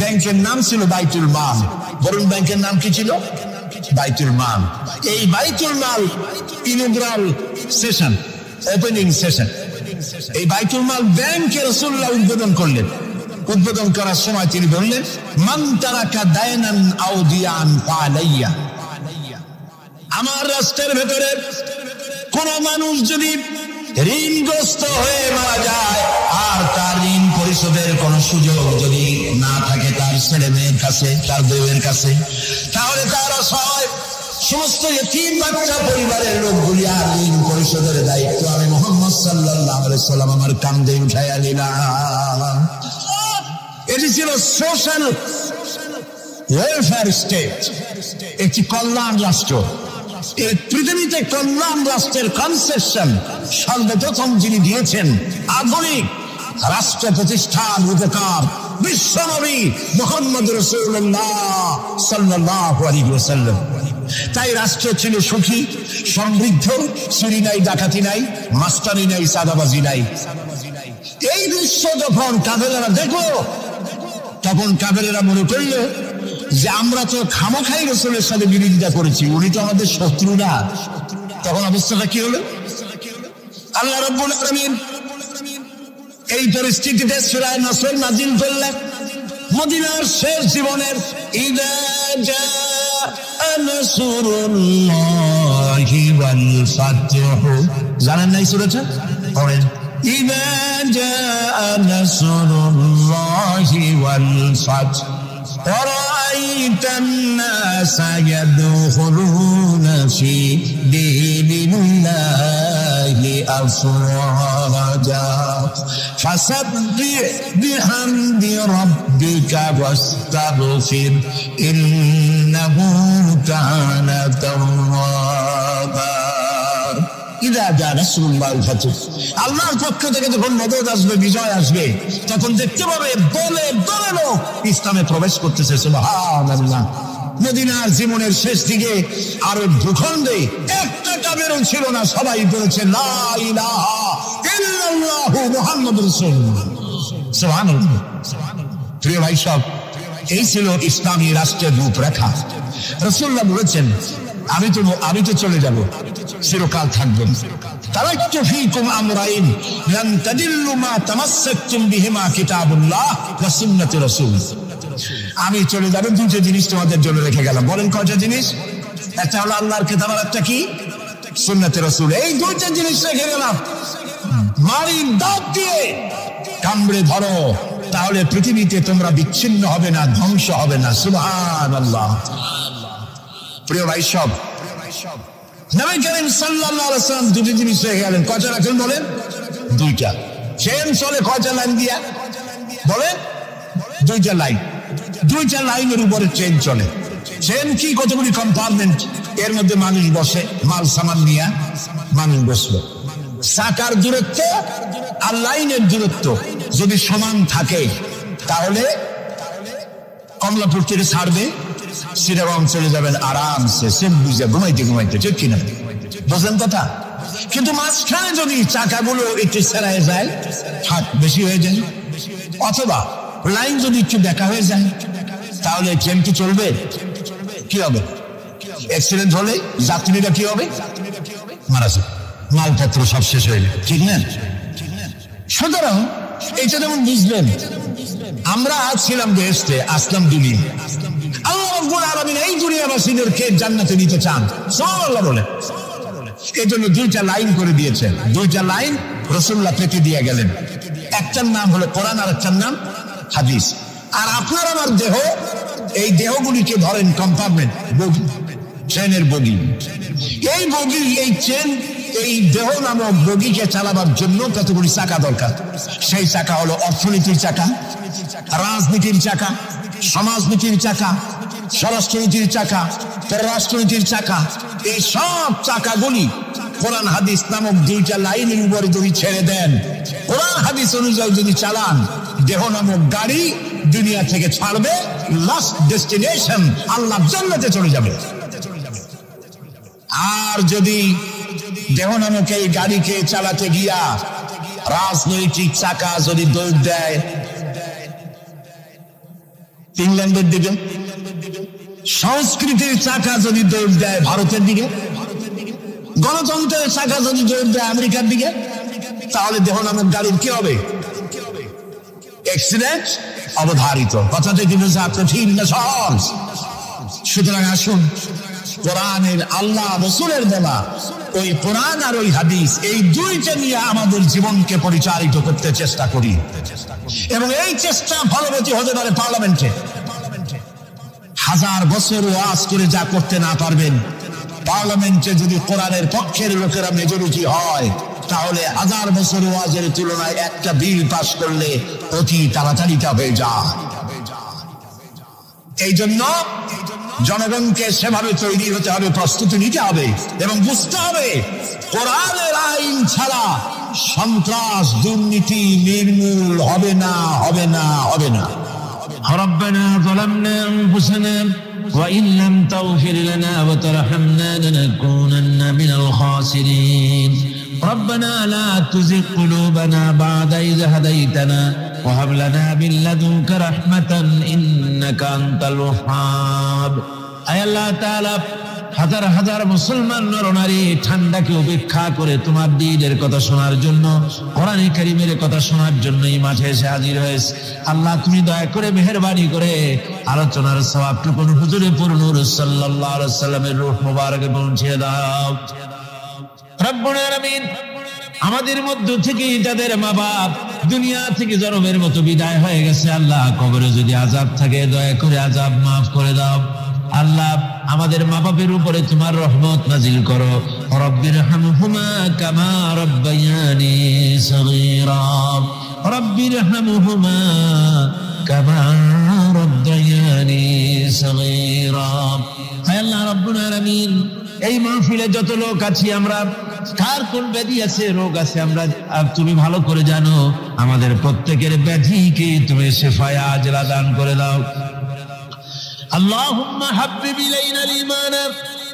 ব্যাংকের নাম ছিল বাইতুল মাল। বরুণ ব্যাংকের নাম কি ছিল? বাইতুল মাল। এই বাইতুল মাল ইনগ্রাল সেশন, ওপেনিং সেশন, এই বাইতুল মাল ব্যাংকে রাসূলুল্লাহ উদ্বোধন করলেন। উদ্বোধন করার সময় তিনি বললেন, মান তারাকা দায়নান আও দিয়ান ফালাইয়া, আমার রাষ্ট্রের ভেতরে কোন মানুষ যদি ঋণগ্রস্ত হয়ে মারা যায় আর তার ঋণ পরিশোধের কোন সুযোগ যদি না থাকে তার ছেলে মেয়ের কাছে, তার বউয়ের কাছে, তাহলে তারা সবাই সমস্ত ইতিম বাচ্চা পরিবারের লোকগুলি আর ঋণ পরিশোধের দায়িত্ব আমি মুহাম্মদ সাল্লাল্লাহু আলাইহি ওয়াসাল্লাম আমার কাঁধে উঠাইয়া নিলাম। এটি ছিল সোশ্যাল ওয়েলফেয়ার স্টেট, একটি কল্যাণ রাষ্ট্র। এই পৃথিবীতে কল্যাণ রাষ্ট্রের কনসেপশন সর্বপ্রথম যিনি দিয়েছেন, আধুনিক রাষ্ট্র প্রতিষ্ঠান রূপকার বিশ্বনবী মুহাম্মদ রাসূলুল্লাহ সাল্লাল্লাহু আলাইহি ওয়াসাল্লাম। তাই রাষ্ট্র ছিল সুখী, সমৃদ্ধ, চুরি নাই, ডাকাতি নাই, মাস্তানি নাই, চাঁদাবাজি নাই। এই দৃশ্য যখন কাফেরেরা দেখলো, তখন কাফেরেরা মনে করলো যে আমরা তো খামোখাই রাসূলের সাথে বিরোধিতা করেছি, উনি তো আমাদের শত্রু না। তখন অবস্থাটা কি হলো? আল্লাহ রাব্বুল আলামিন এই পরিস্থিতিতে সূরা নাসর নাযিল করলেন। মদিনার শেষ জীবনের ইযা জাআ নাসরুল্লাহি ওয়াল ফাতহু, জানেন না এই সূরাটা? পড়েন, ইযা জাআ নাসরুল্লাহি ওয়াল ফাতহু ورأيت الناس يدخلون في دين الله أفواجا فسبح بحمد ربك واستغفر إنه كان توابا। আল্লাহর পক্ষ থেকে যখন মদদ আসবে, বিজয় আসবে, তখন দেখতে পাবে দলে দলে লোক ইসলামে প্রবেশ করতেছে। সুবহানাল্লাহ। মদিনার জীবনের শেষ দিকে আরব ভূখণ্ডে একটা বেরো ছিল না, সবাই বলেছে লা ইলাহা ইল্লাল্লাহু মুহাম্মাদুর রাসূলুল্লাহ। সুবহানাল্লাহ। প্রিয় ভাই সব, এই ছিল ইসলামী রাষ্ট্রের রূপরেখা। রাসূলুল্লাহ বলেছেন আমি তো চলে যাব, চিরকাল থাকবেন। তারাকতু ফীকুম আমরাইন লান তাদিল্লু মা তামাসসাকতুম বিহিমা কিতাবুল্লাহ ওয়া সুন্নাতু রাসূল। আমি চলে যাব, দুটো জিনিস তোমাদের জন্য রেখে গেলাম। বলেন কয়টা জিনিস? একটা হলো আল্লাহর কিতাব, আর একটা কি? সুন্নাতে রাসূল। এই দুইটা জিনিস রেখে গেলাম। মারি দাঁত দিয়ে কামড়ে ধরো, তাহলে পৃথিবীতে তোমরা বিচ্ছিন্ন হবে না, ধ্বংস হবে না। সুবহানাল্লাহ। প্রিয় ভাই সব, নবী করিম সাল্লাল্লাহু আলাইহি ওয়াসাল্লাম দুটো জিনিস রেখে গেলেন। কয়টা রাখলেন বলেন? দুইটা। চেন চলে কয়টা লাইন দিয়া? বলেন দুইটা লাইন। দুইটা লাইনের উপরে ট্রেন চলে। ট্রেন কি? কতগুলি কম্পার্টমেন্ট, এর মধ্যে মানুষ বসে, মাল সামান নিয়ে মানুষ বসলো। চাকার দূরত্ব আর লাইনের দূরত্ব যদি সমান থাকে, তাহলে কমলাপুর থেকে ছাড়বে, সিরাগঞ্জ চলে যাবেন আরামসে, সেম বুঝে ঘুমাইতে ঘুমাইতে। ঠিক কিনা? বুঝলেন কথা? কিন্তু মাঝখানে যদি চাকাগুলো একটু ছেড়ায় যায়, হাত বেশি হয়ে যায়, অথবা লাইন যদি একটু দেখা হয়ে যায়, তাহলে ট্রেন কি চলবে? কি হবে? অ্যাক্সিডেন্ট হলে যাত্রীরা কি হবে? মারা যাবে, মালপত্র সব শেষ হয়ে যাবে। ঠিক না? সুতরাং এটা যেমন বুঝলেন, আমরা ছিলাম বেহেশতে, আসলাম দুনিয়া। আল্লাহ রাব্বুল আলামিন এই দুনিয়াবাসীদেরকে জান্নাতে নিতে চান। সুবহানাল্লাহ বলেন। এই জন্য দুইটা লাইন করে দিয়েছেন। দুইটা লাইন রাসূলুল্লাহ পেতে দিয়ে গেলেন। একটার নাম হলো কোরআন, আর একটার নাম হাদিস। আর আপনার আমার দেহ, এই দেহগুলিকে ধরেন কম্পার্টমেন্ট, বগি, ট্রেনের বগি। এই বগি, এই ট্রেন, এই দেহ নামক বগিকে চালাবার জন্য কতগুলি চাকা দরকার। সেই চাকা হলো অর্থনীতির চাকা, রাজনীতির চাকা, সমাজনীতির চাকা, স্বরাষ্ট্রনীতির চাকা, পররাষ্ট্রনীতির চাকা। এই সব চাকাগুলি কোরআন হাদিস নামক দুইটা লাইনের উপরে যদি ছেড়ে দেন, কোরআন হাদিস অনুযায়ী যদি চালান, দেহ নামক গাড়ি দুনিয়া থেকে ছাড়বে, লাস্ট ডেস্টিনেশন আল্লাহ জান্নাতে চলে যাবে। আর যদি দেহ নামক এই গাড়িকে চালাতে গিয়া রাজনৈতিক চাকা যদি দৌড় দেয় ইংল্যান্ডের দিকে, সংস্কৃতির চাকা যদি দৌড় দেয় ভারতের দিকে, গণতন্ত্রের চাকা যদি দৌড় দেয় আমেরিকার দিকে, তাহলে দেহ নামক গাড়ির কি হবে? অ্যাক্সিডেন্ট অবধারিত। কথাটা কি বুঝে আপনার? ঠিক না? সহজ। সুতরাং আসুন, কোরআনের, আল্লাহ রাসূলের বলা ওই কোরআন আর ওই হাদিস, এই দুইটা নিয়ে আমাদের জীবনকে পরিচালিত করতে চেষ্টা করি। এবং এই চেষ্টা ফলবতী হতে পারে পার্লামেন্টে। হাজার বছর ওয়াজ করে যা করতে না পারবেন, পার্লামেন্টে যদি কোরআনের পক্ষের লোকেরা মেজরিটি হয়, তাহলে হাজার বছর ওয়াজের তুলনায় একটা বিল পাস করলে অতি তাড়াতাড়িটা হয়ে যায়। এই জন্য জনগণকে সেভাবে তৈরি হতে হবে, প্রস্তুতি নিতে হবে এবং বুঝতে হবে কোরআনের আইন ছাড়া সন্ত্রাস, দুর্নীতি নির্মূল হবে না, হবে না, হবে না। ربنا ظلمنا أنفسنا وإن لم تغفر لنا وترحمنا لنكونن من الخاسرين ربنا لا تزغ قلوبنا بعد إذ هديتنا وهب لنا من لدنك رحمة إنك أنت الوهاب أي الله تعالى হাজার হাজার মুসলমান নরনারী ঠান্ডাকে উপেক্ষা করে তোমার দ্বীনের কথা শোনার জন্য, কোরআনে কারীমের কথা শোনার জন্য এই মাঠে এসে হাজির হয়েছে। আল্লাহ তুমি দয়া করে মেহেরবানি করে আলোচনার সওয়াবটুকু হুজুরে পুরনূর সাল্লাল্লাহু আলাইহি সাল্লামের রূহ মুবারকে পৌঁছে দাও। রব্বুল আলামিন, আমাদের মধ্য থেকে যাদের মা বাপ দুনিয়া থেকে জনমের মতো বিদায় হয়ে গেছে, আল্লাহ কবরে যদি আযাব থাকে দয়া করে আযাব মাফ করে দাও। আল্লাহ আমাদের মা বাপের উপরে তোমার রহমত নাজিল করো। রব্বিরহামহুমা কামা রাব্বায়ানি সগীরা, রব্বিরহামহুমা কামা রাব্বায়ানি সগীরা। হে আল্লাহ রাব্বুল আলামিন, এই মাহফিলে যত লোক আছি আমরা, কার কোন ব্যাধি আছে, রোগ আছে, আমরা তুমি ভালো করে জানো। আমাদের প্রত্যেকের ব্যাধিকে তুমি শিফায়ে আজলা দান করে দাও। اللهم حبب إلينا الإيمان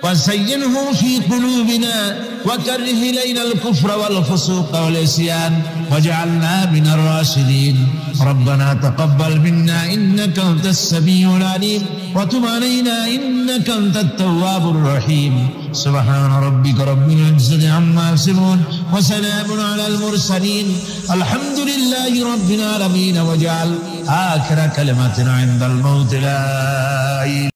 وزينه في قلوبنا وكره إلينا الكفر والفسوق والعصيان واجعلنا من الراشدين ربنا تقبل منا إنك أنت السميع العليم وتب علينا إنك أنت التواب الرحيم سبحان ربك رب العزة عما يصفون وسلام على المرسلين الحمد لله رب العالمين واجعل آخر كلمتنا عند الموت لا